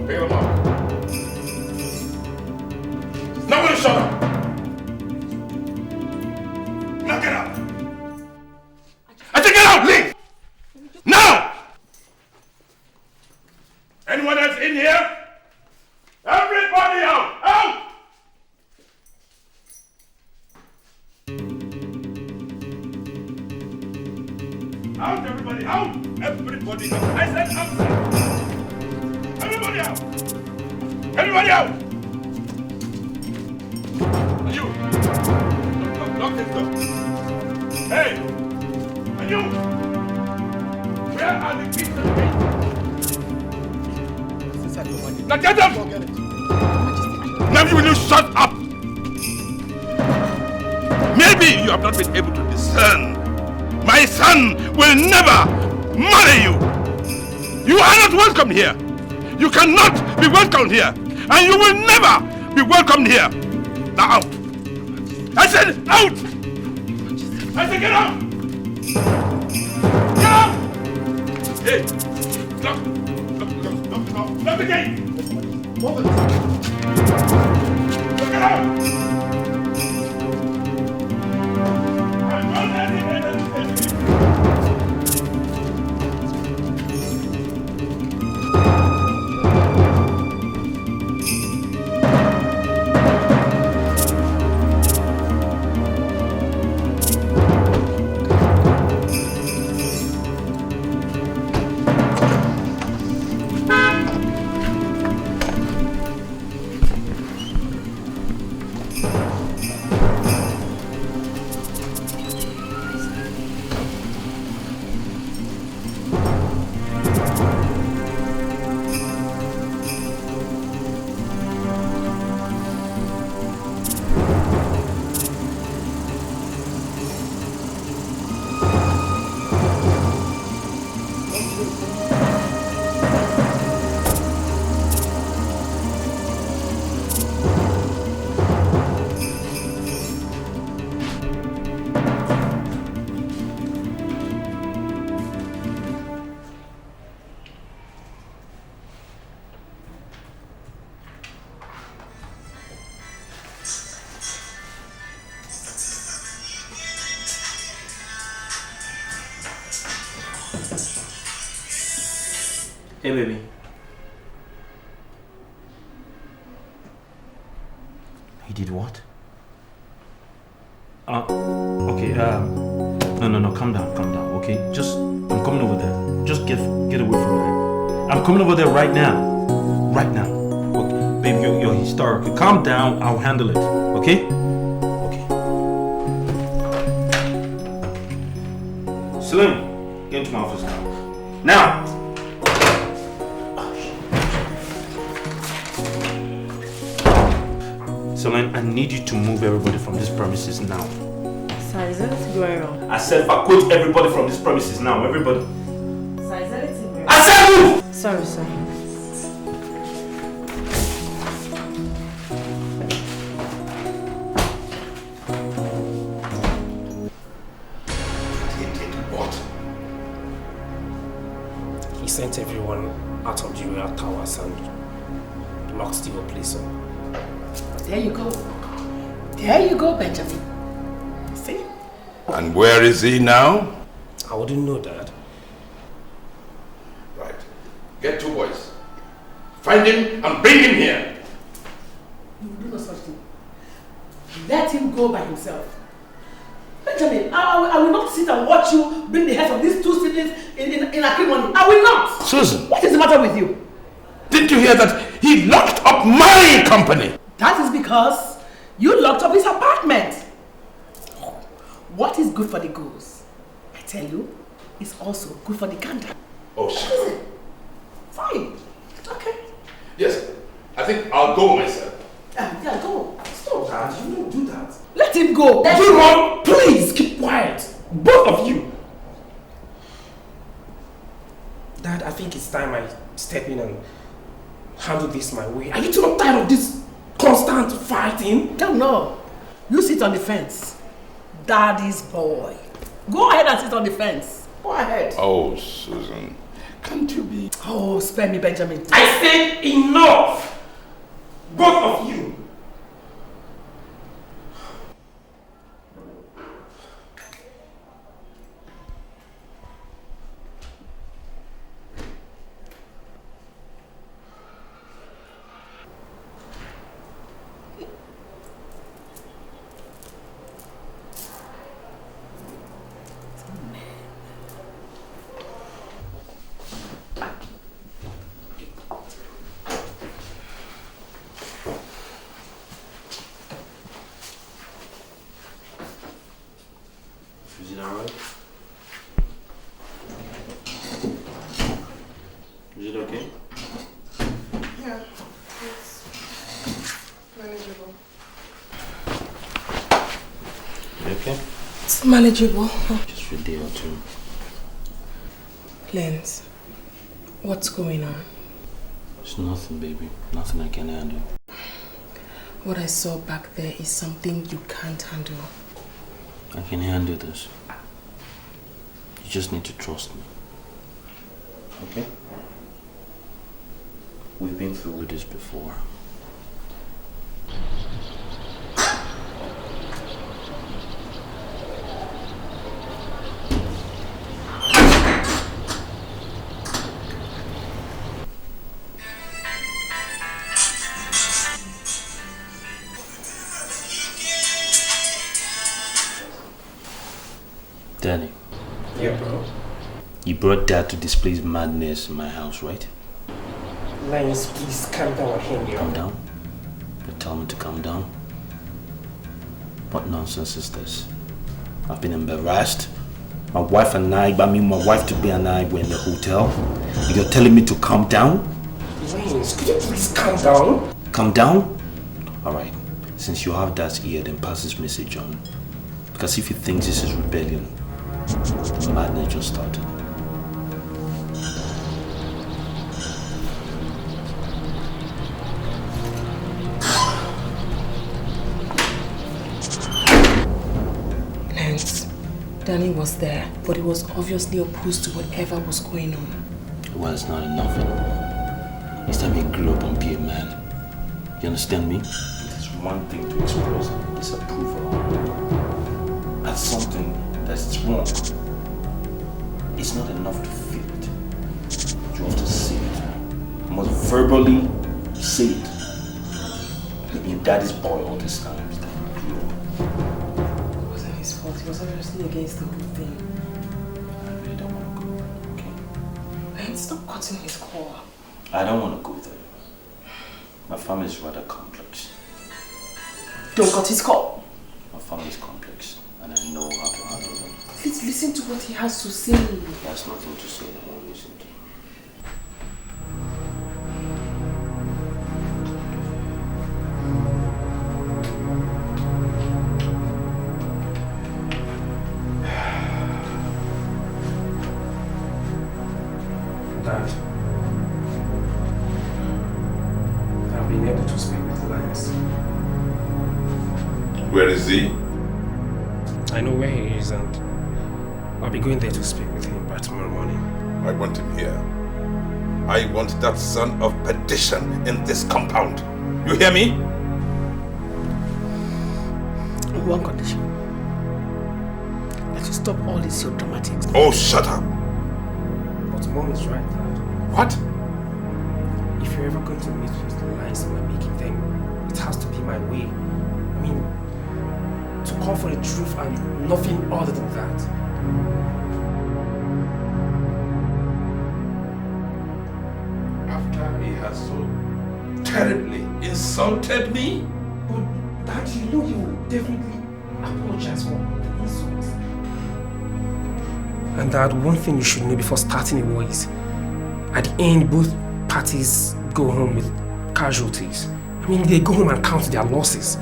Pick them up. Nobody shut up. Now get out. I said get out. Leave. Now. Anyone else in here? Everybody out. Out. Out, everybody, out! Everybody out! I said outside! Everybody out! Everybody out! And you! Lock this door. Hey! And you! Where are the keys to the gate? Now get them! Now will you shut up? Maybe you have not been able to discern. My son will never marry you. You are not welcome here. You cannot be welcome here. And you will never be welcome here. Now out. I said out. I said get out. Get out. Hey, lock the gate. Get out. Hey, baby. He did what? Okay, no, calm down, okay? I'm coming over there. Just get away from there. I'm coming over there right now. Okay, baby, you're hysterical. Calm down, I'll handle it, okay? Okay. Slim, get into my office now. Now! Celine, I need you to move everybody from this premises now. Sir, is anything going on? I said evacuate everybody from this premises now, everybody. Sir, is anything going on? I said move! Sorry, sir. He did what? He sent everyone out of the real towers and locked the whole place up. There you go. There you go, Benjamin. See? And where is he now? I wouldn't know that. Right. Get two boys. Find him and bring him here. You will do no such thing. Let him go by himself. Benjamin, I will not sit and watch you bring the heads of these two siblings in acrimony. I will not. Susan. What is the matter with you? Didn't you hear that he locked up my company? That is because you locked up his apartment. What is good for the goose, I tell you, is also good for the gander. Oh, shit. Fine. Okay. Yes, I think I'll go myself. Yeah, go. Stop. Dad, you don't do that. Let him go. Everyone, please keep quiet. Both of you. Dad, I think it's time I step in and handle this my way. Are you too tired of this constant fighting? No. You sit on the fence. Daddy's boy. Go ahead and sit on the fence. Go ahead. Oh, Susan. Can't you be... Oh, spare me, Benjamin. I said enough! Both of you. Manageable. You okay? It's manageable. Just for a day or two. Lens, what's going on? It's nothing, baby. Nothing I can handle. What I saw back there is something you can't handle. I can handle this. You just need to trust me. Okay? We've been through this before. Danny. Yeah, bro. You brought Dad to display his madness in my house, right? Lens, please calm down on him, yo. Calm down? You tell me to calm down? What nonsense is this? I've been embarrassed. My wife and I, my wife to be and I were in the hotel. You're telling me to calm down? Lens, could you please calm down? Calm down? Alright. Since you have Dad's ear, then pass this message on. Because if he thinks this is rebellion, the madness just started. Lance, Danny was there, but he was obviously opposed to whatever was going on. Well, it's not enough. It's time he grew up and be a man. You understand me? It is one thing to express disapproval at something that's wrong. It's not enough to feel it. You have to say it. You must verbally say it. You've been daddy's boy all this time. It wasn't his fault. He was obviously against the whole thing. I really don't want to go. Okay? Lance, stop cutting his core. I don't want to go there. My family is rather complex. Don't cut his core. My family is complex, and I know how to handle them. Please listen to what he has to say. That's nothing to say. I won't listen to. Dad, I've been able to speak with Lance. Where is he? I know where he is, and I'll be going there to speak with him by tomorrow morning. I want him here. I want that son of perdition in this compound. You hear me? On one condition. That you stop all this your dramatics. Oh, shut up. But Mom is right, Dad. What? If you're ever going to meet with the lines we're making, then it has to be my way. I mean, to call for the truth and nothing other than that. After he has so terribly insulted me? But Dad, you know he will definitely apologize for the insults. And Dad, one thing you should know before starting a war is, at the end, both parties go home with casualties. I mean, they go home and count their losses.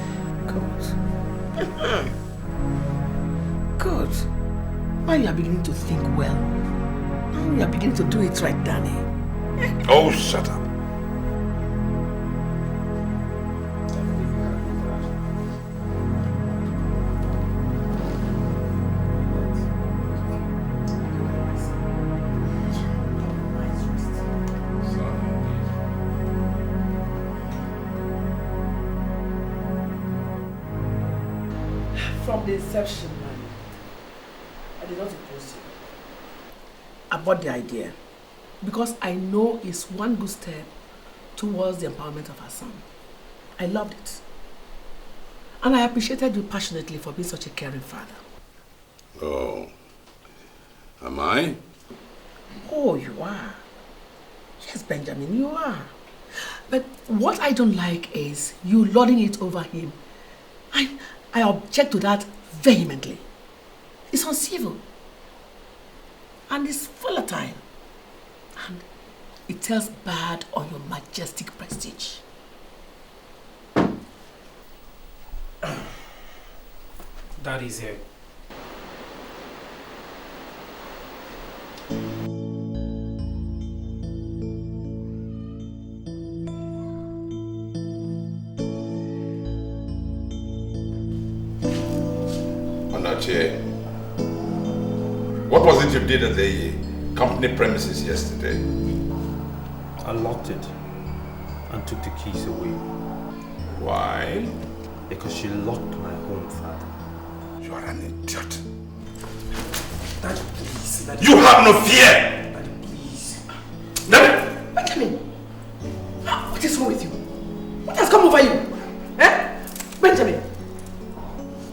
Good. Good. Now you are beginning to think well. Now you are beginning to do it right, Danny. Oh, shut up. From the inception, man, I did not oppose you. I bought the idea because I know it's one good step towards the empowerment of our son. I loved it. And I appreciated you passionately for being such a caring father. Oh. Am I? Oh, you are. Yes, Benjamin, you are. But what I don't like is you lording it over him. I object to that vehemently. It's uncivil. And it's volatile. And it tells bad on your majestic prestige. Daddy's here. Onache, what was it you did at the company premises yesterday? I locked it and took the keys away. Why? Because she locked my home, Father. You are an idiot. Daddy, please. Daddy, you have no fear! Daddy, please. Daddy! Benjamin! What is wrong with you? What has come over you? Eh? Benjamin!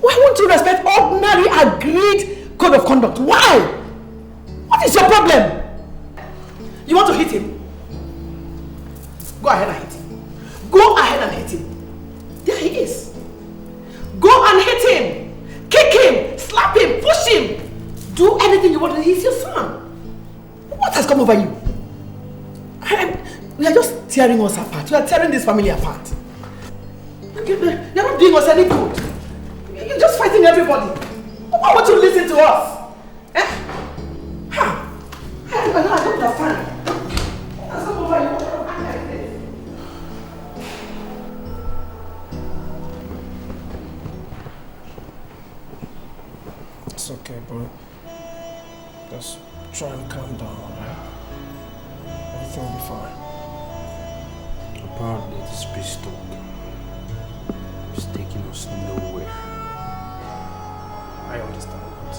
Why won't you respect ordinary agreed code of conduct? Why? What is your problem? You want to hit him? Go ahead and hit him. Go ahead and hit him. There he is. Go and hit him. Kick him. Slap him. Push him. Do anything you want. He's your son. What has come over you? We are just tearing us apart. We are tearing this family apart. You're not doing us any good. You're just fighting everybody. Why won't you listen to us? Eh? Ha! I don't understand. What has come over you? It's okay, bro. Just try and calm down, alright? Everything will be fine. Apparently this beast talk is taking us nowhere. I understand that.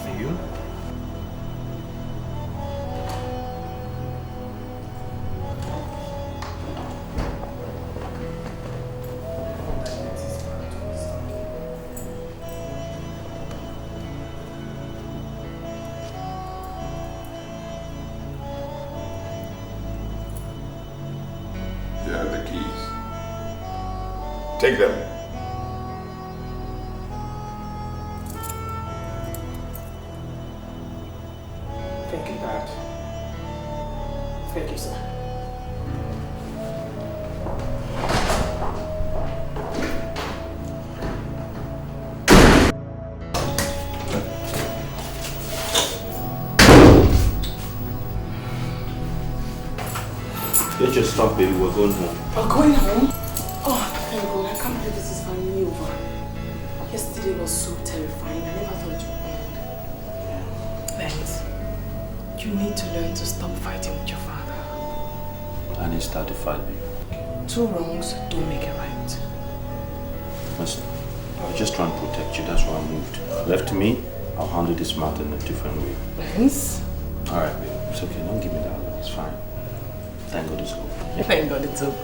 For you? There are the keys. Take them. Thank you, Dad. Thank you, sir. Get your stuff, baby. We're going home. We're going home? Oh, thank God. I can't believe this is finally over. Yesterday was so terrifying. I never thought it would end. Thanks. You need to learn to stop fighting with your father. I need to start to fight, baby. Two wrongs don't make it right. Listen, I was just trying to protect you. That's why I moved. Left to me, I'll handle this matter in a different way. Thanks. Alright, baby. It's okay. Don't give me that look. It's fine. Thank God it's over. Thank God it's over.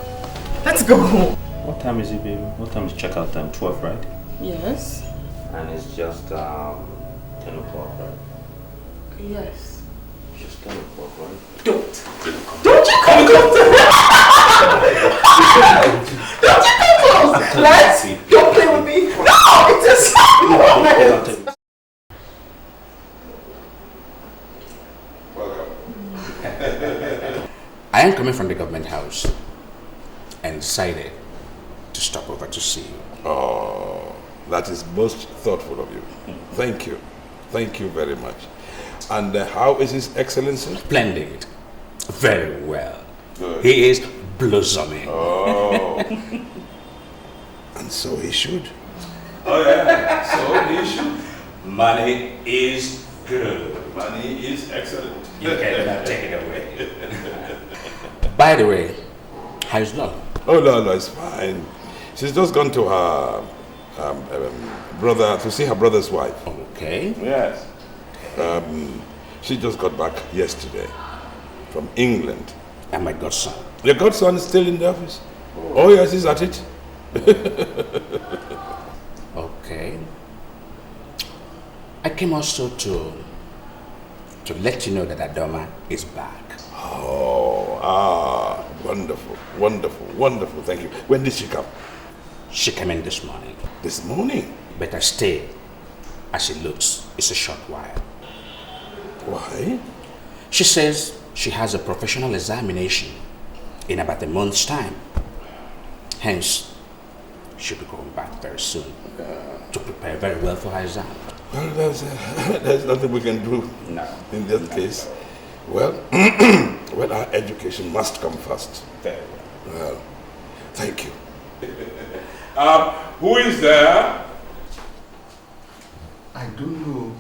Let's go home. What time is it, baby? What time is checkout time? 12, right? Yes. And it's just 10 o'clock, right? Yes. Just 10 o'clock, right? Don't you come close! Don't you come close! Let's don't play with me. No, it's a moment. I am coming from the government house and decided to stop over to see you. Oh, that is most thoughtful of you. Thank you. Thank you very much. And how is His Excellency? Splendid. Very well. Good. He is blossoming. Oh. And so he should. Oh yeah, so he should. Money is good. Money is excellent. You cannot take it away. By the way, how's Lola? Oh, no, it's fine. She's just gone to her brother, to see her brother's wife. Okay. Yes. She just got back yesterday from England. And my godson? Your godson is still in the office. Oh yes, he's at it. Okay. I came also to let you know that Adoma is back. Oh, wonderful, wonderful, wonderful. Thank you. When did she come? She came in this morning. This morning? Better stay. As it looks, it's a short while. Why? She says she has a professional examination in about a month's time. Hence, she'll be going back very soon to prepare very well for her exam. Well, there's nothing we can do in this case. Well, well, our education must come first. Very well. Thank you. Who is there? I don't know.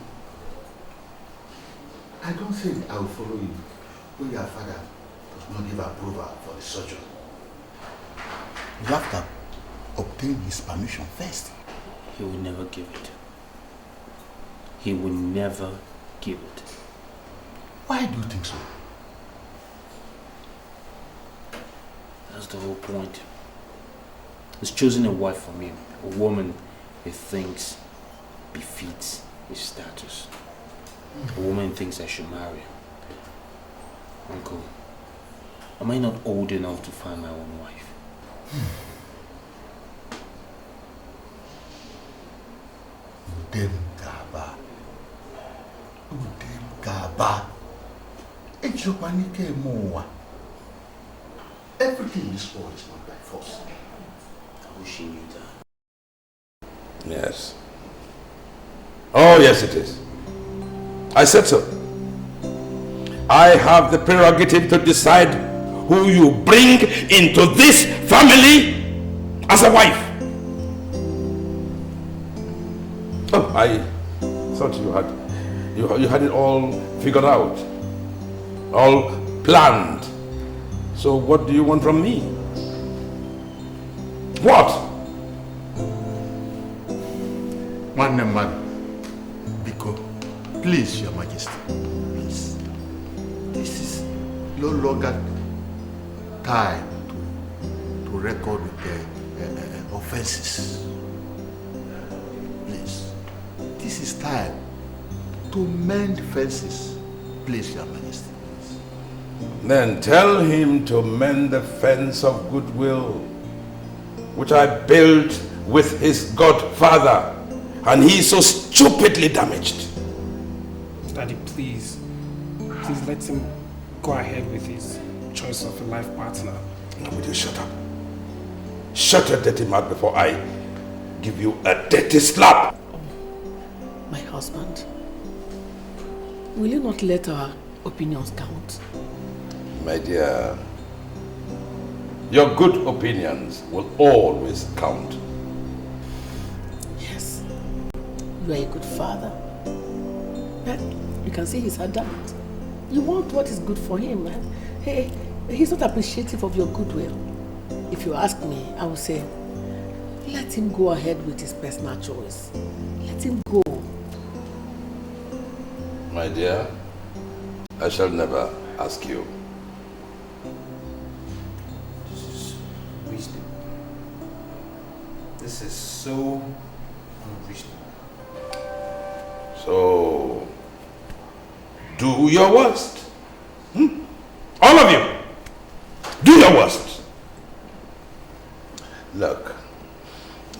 I don't think I will follow you when your father does not give approval for the surgery. You have to obtain his permission first. He will never give it. He will never give it. Why do you think so? That's the whole point. He's choosing a wife for me, a woman he thinks befits his status. A woman he thinks I should marry. Uncle, am I not old enough to find my own wife? Udem Gaba. Udem Gaba. Ejobanike Moa. Everything in this world is not by force. I wish he knew that. Yes. Oh, yes, it is. I said so. I have the prerogative to decide who you bring into this family as a wife. Oh, I thought you had it all figured out, all planned. So what do you want from me? What? One man, Biko, please, Your Majesty, please. This is no longer time to record with the offenses. Please, this is time to mend fences. Please, Your Majesty. Then tell him to mend the fence of goodwill, which I built with his godfather, and he so stupidly damaged. Daddy, please let him go ahead with his choice of a life partner. Now, would you shut up? Shut your dirty mouth before I give you a dirty slap. My husband, will you not let our opinions count? My dear, your good opinions will always count. Yes, you are a good father. But you can see he's adamant. You want what is good for him. Hey, he's not appreciative of your goodwill. If you ask me, I will say, let him go ahead with his personal choice. Let him go. My dear, I shall never ask you. This is so unreasonable. So, do your worst. All of you, do your worst. Look,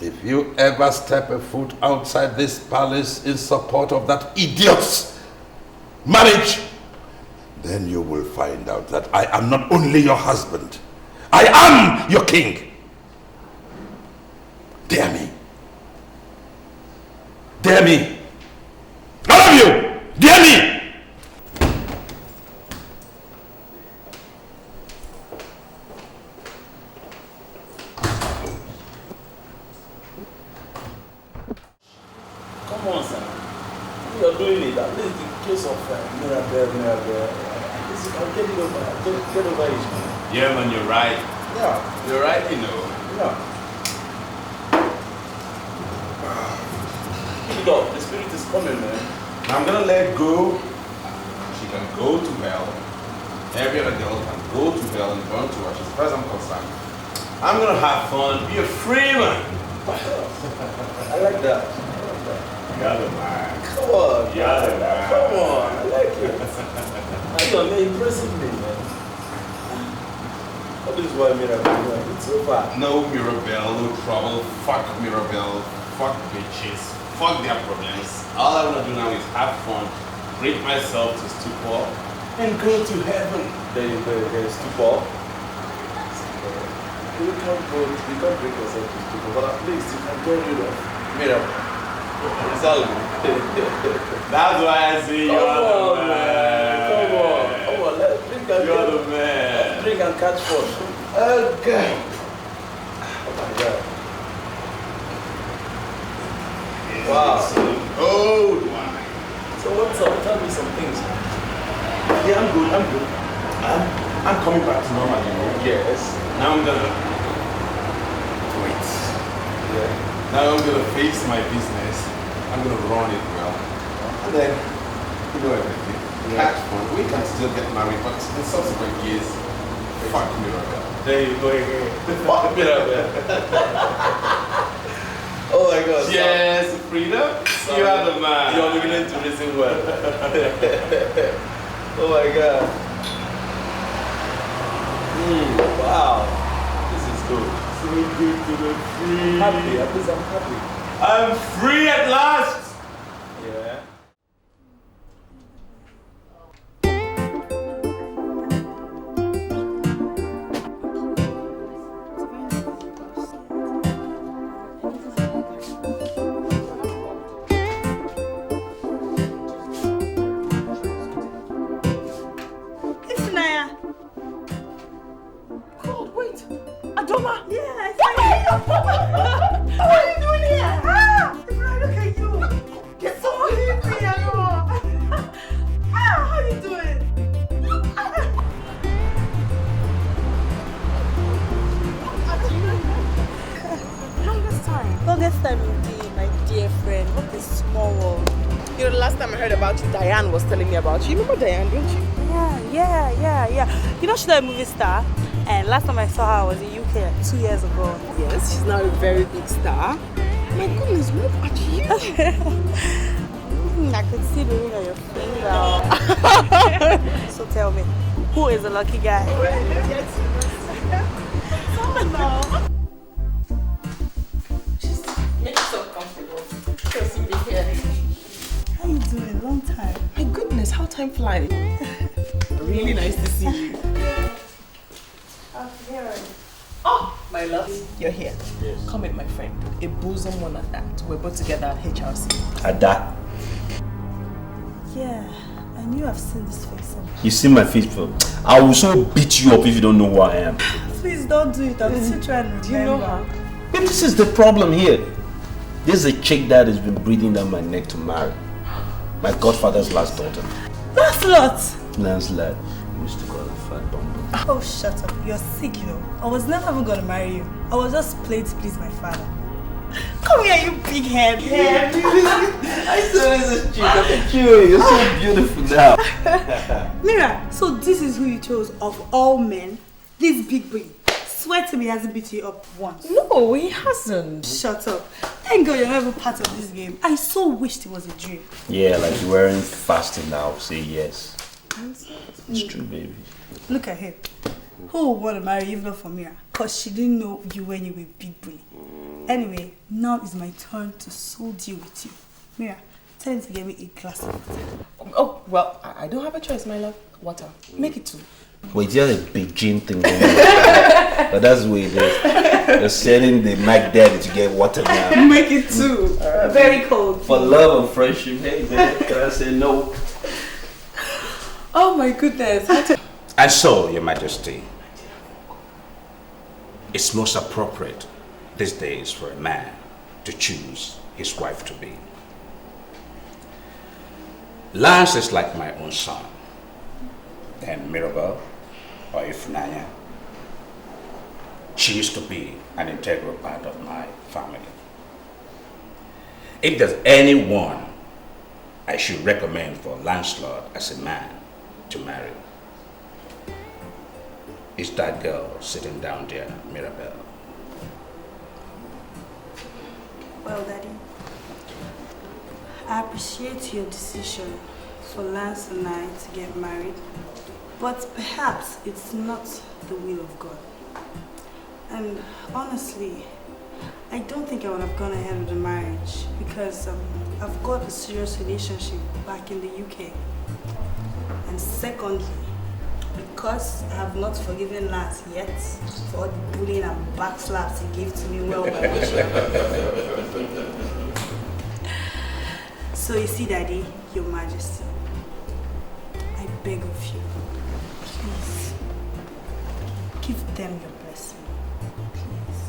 if you ever step a foot outside this palace in support of that idiot's marriage, then you will find out that I am not only your husband, I am your king. Dare me. Dare me. All of you, dare me. Come on, sir. You're doing it. At least the case of Mirabelle. I'll get it over. Get over it. Yeah, man, you're right. Yeah. You're right, you know. Yeah. The spirit is coming, man. I'm gonna let go. She can go to hell. Every other girl can go to hell and burn to ashes. As far as I'm concerned, I'm gonna have fun, be a free man. I like that. You're the man. Come on. You're the man. Come on. I like it. You're impressing me, man. That is why Mirabelle, it's over. No Mirabelle, no trouble. Fuck Mirabelle. Fuck bitches. Fuck their problems. All I want to do now is have fun, break myself to stupor, and go to heaven. There is stupor. You can't break yourself to people, but at least you can get rid of miracle. It's all good. That's why I say you're the man. Come on, let's drink and You're the man. Drink and catch fun. Okay. Oh my God. Wow. Oh. So what's up? Tell me some things. Yeah, I'm good. I'm coming back to normal, you know. Yes. Now I'm gonna wait. Yeah. Now I'm gonna face my business. I'm gonna run it well. And then, you know everything. Catch fun. We can still get married, but in subsequent years, fuck Mirabel. There you go again. Fuck Mirabel. Oh my God. Yes, freedom. You are the man. You're beginning to reason well. Oh my God. Wow. This is good. So good to be free. Happy. At least I'm happy. I'm free at last. Yeah. What are you doing here? Look at you. You're so happy, I know. How are you doing? Longest time indeed, my dear friend. What a small world. You know, the last time I heard about you, Diane was telling me about you. You remember Diane, don't you? Yeah. You know she's a movie star? And last time I saw her was in UK like 2 years ago. Yes, she's now a very big star. My goodness, look at you. I could see the ring on your finger. So tell me, who is the lucky guy? Just make yourself comfortable. Because you'll be here. How you doing? Long time. My goodness, how time flies. Really nice to see you. Oh, my love, you're here. Yes. Come with my friend, a bosom one at that. We're both together at HRC. Ada, Yeah, I knew I've seen this face somewhere. you see my face before. I will so beat you up if you don't know who I am. Please don't do it. I'm still trying to remember. Do you know her? But this is the problem here. This is a chick that has been breathing down my neck to marry. My godfather's last daughter. Lancelot. We used to call her Fat Bumble. Oh, shut up. You're sick, you know. I was never even going to marry you. I was just playing to please my father. Come here, you big head. Yeah, I saw this chick. Look at you. You're so beautiful now. Mira, so this is who you chose of all men? This big brain. Swear to me he hasn't beat you up once. No, he hasn't. Shut up. Thank God you're not even part of this game. I so wished it was a dream. Yeah, like you weren't fasting now. Say yes. It's true, baby. Look at him. Who would want to marry you even for Mira? Because she didn't know you when you were big brain. Anyway, now it's my turn to so deal with you. Mira, tell him to get me a glass of water. Oh, well, I don't have a choice, my love. Water. Make it two. Wait, you have a big gin thing going on. But that's the way it is. You're sending the Mac Daddy to get water now. Make it two. Very cold. For love and friendship, hey man, can I say no? Oh my goodness. And so, Your Majesty, it's most appropriate these days for a man to choose his wife to be. Lance is like my own son, and Mirabel, or Ifunanya, she used to be an integral part of my family. If there's anyone I should recommend for Lancelot as a man to marry, it's that girl sitting down there, Mirabel. Well, Daddy, I appreciate your decision for Lance and I to get married, but perhaps it's not the will of God. And honestly, I don't think I would have gone ahead with the marriage because I've got a serious relationship back in the UK. And secondly, because course, I have not forgiven Lance yet for all the bullying and backslaps he gave to me well. So you see, Daddy, Your Majesty, I beg of you, please, give them your blessing, please.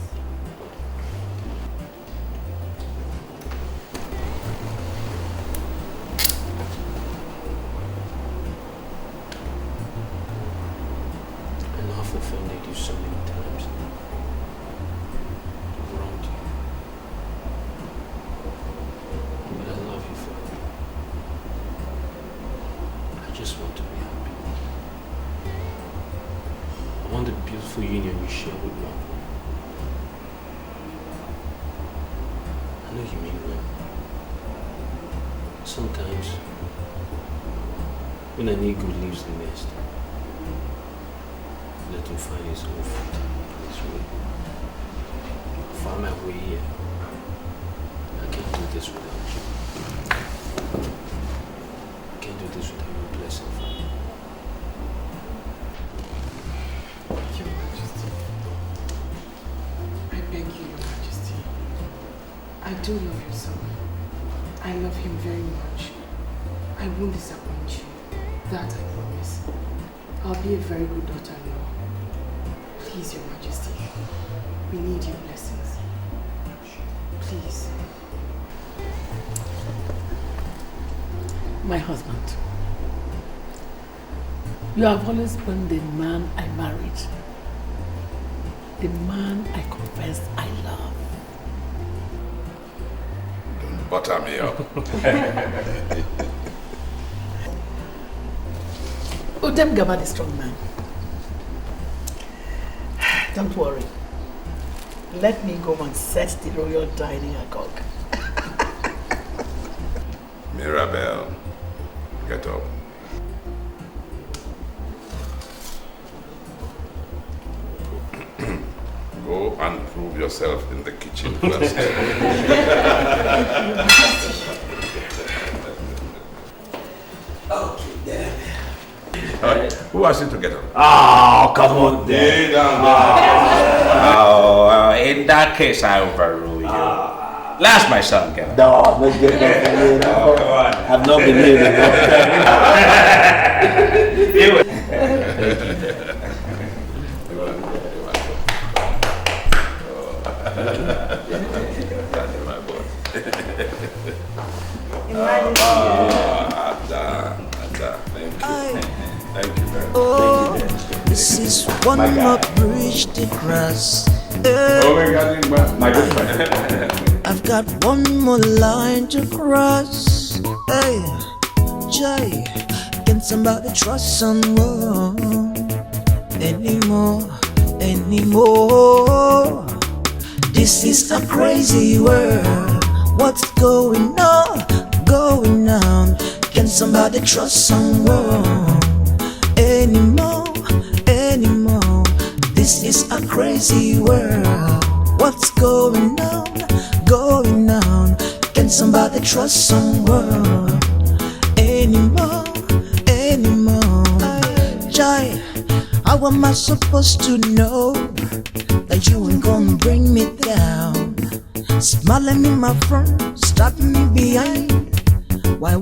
I know I've offended you so many times. I've wronged you. But I love you, Father. I just want to be happy. I want the beautiful union you share with Mom. I know you mean well. Sometimes, when an eagle leaves the nest, let him find his own foot on his way. I found my way here. I can't do this without you. I can't do this without your blessing, Father. Your Majesty. I beg you, Your Majesty. I do love your son. I love him very much. I won't disappoint you. That I promise. I'll be a very good daughter-in-law. Please, Your Majesty. We need your blessings. Please. My husband. You have always been the man I married. The man I confessed I love. Don't butter me up. Udem Gaba, the strong man. Don't worry. Let me go and set the royal dining agog. Mirabelle, get up. Go and prove yourself in the kitchen first. Okay, then. Right. Who asked you to get up? Oh, come on, then. Oh, in that case, I overrule you. Last my son, get up. No, let's get up. Oh, come on. I've not been here Thank you very much. Oh, this is one more bridge to cross. My good friend. I've got one more line to cross. Hey, Jay, can somebody trust someone anymore? This is a crazy world. What's going on? Can somebody trust someone anymore? This is a crazy world. What's going on? Can somebody trust someone anymore? Jai, how am I supposed to know that you ain't gonna bring me down? Smiling in my front, stabbing me behind. Why?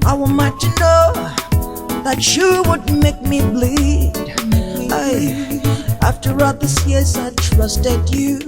How am I to know that you would make me bleed? After all these years I trusted you.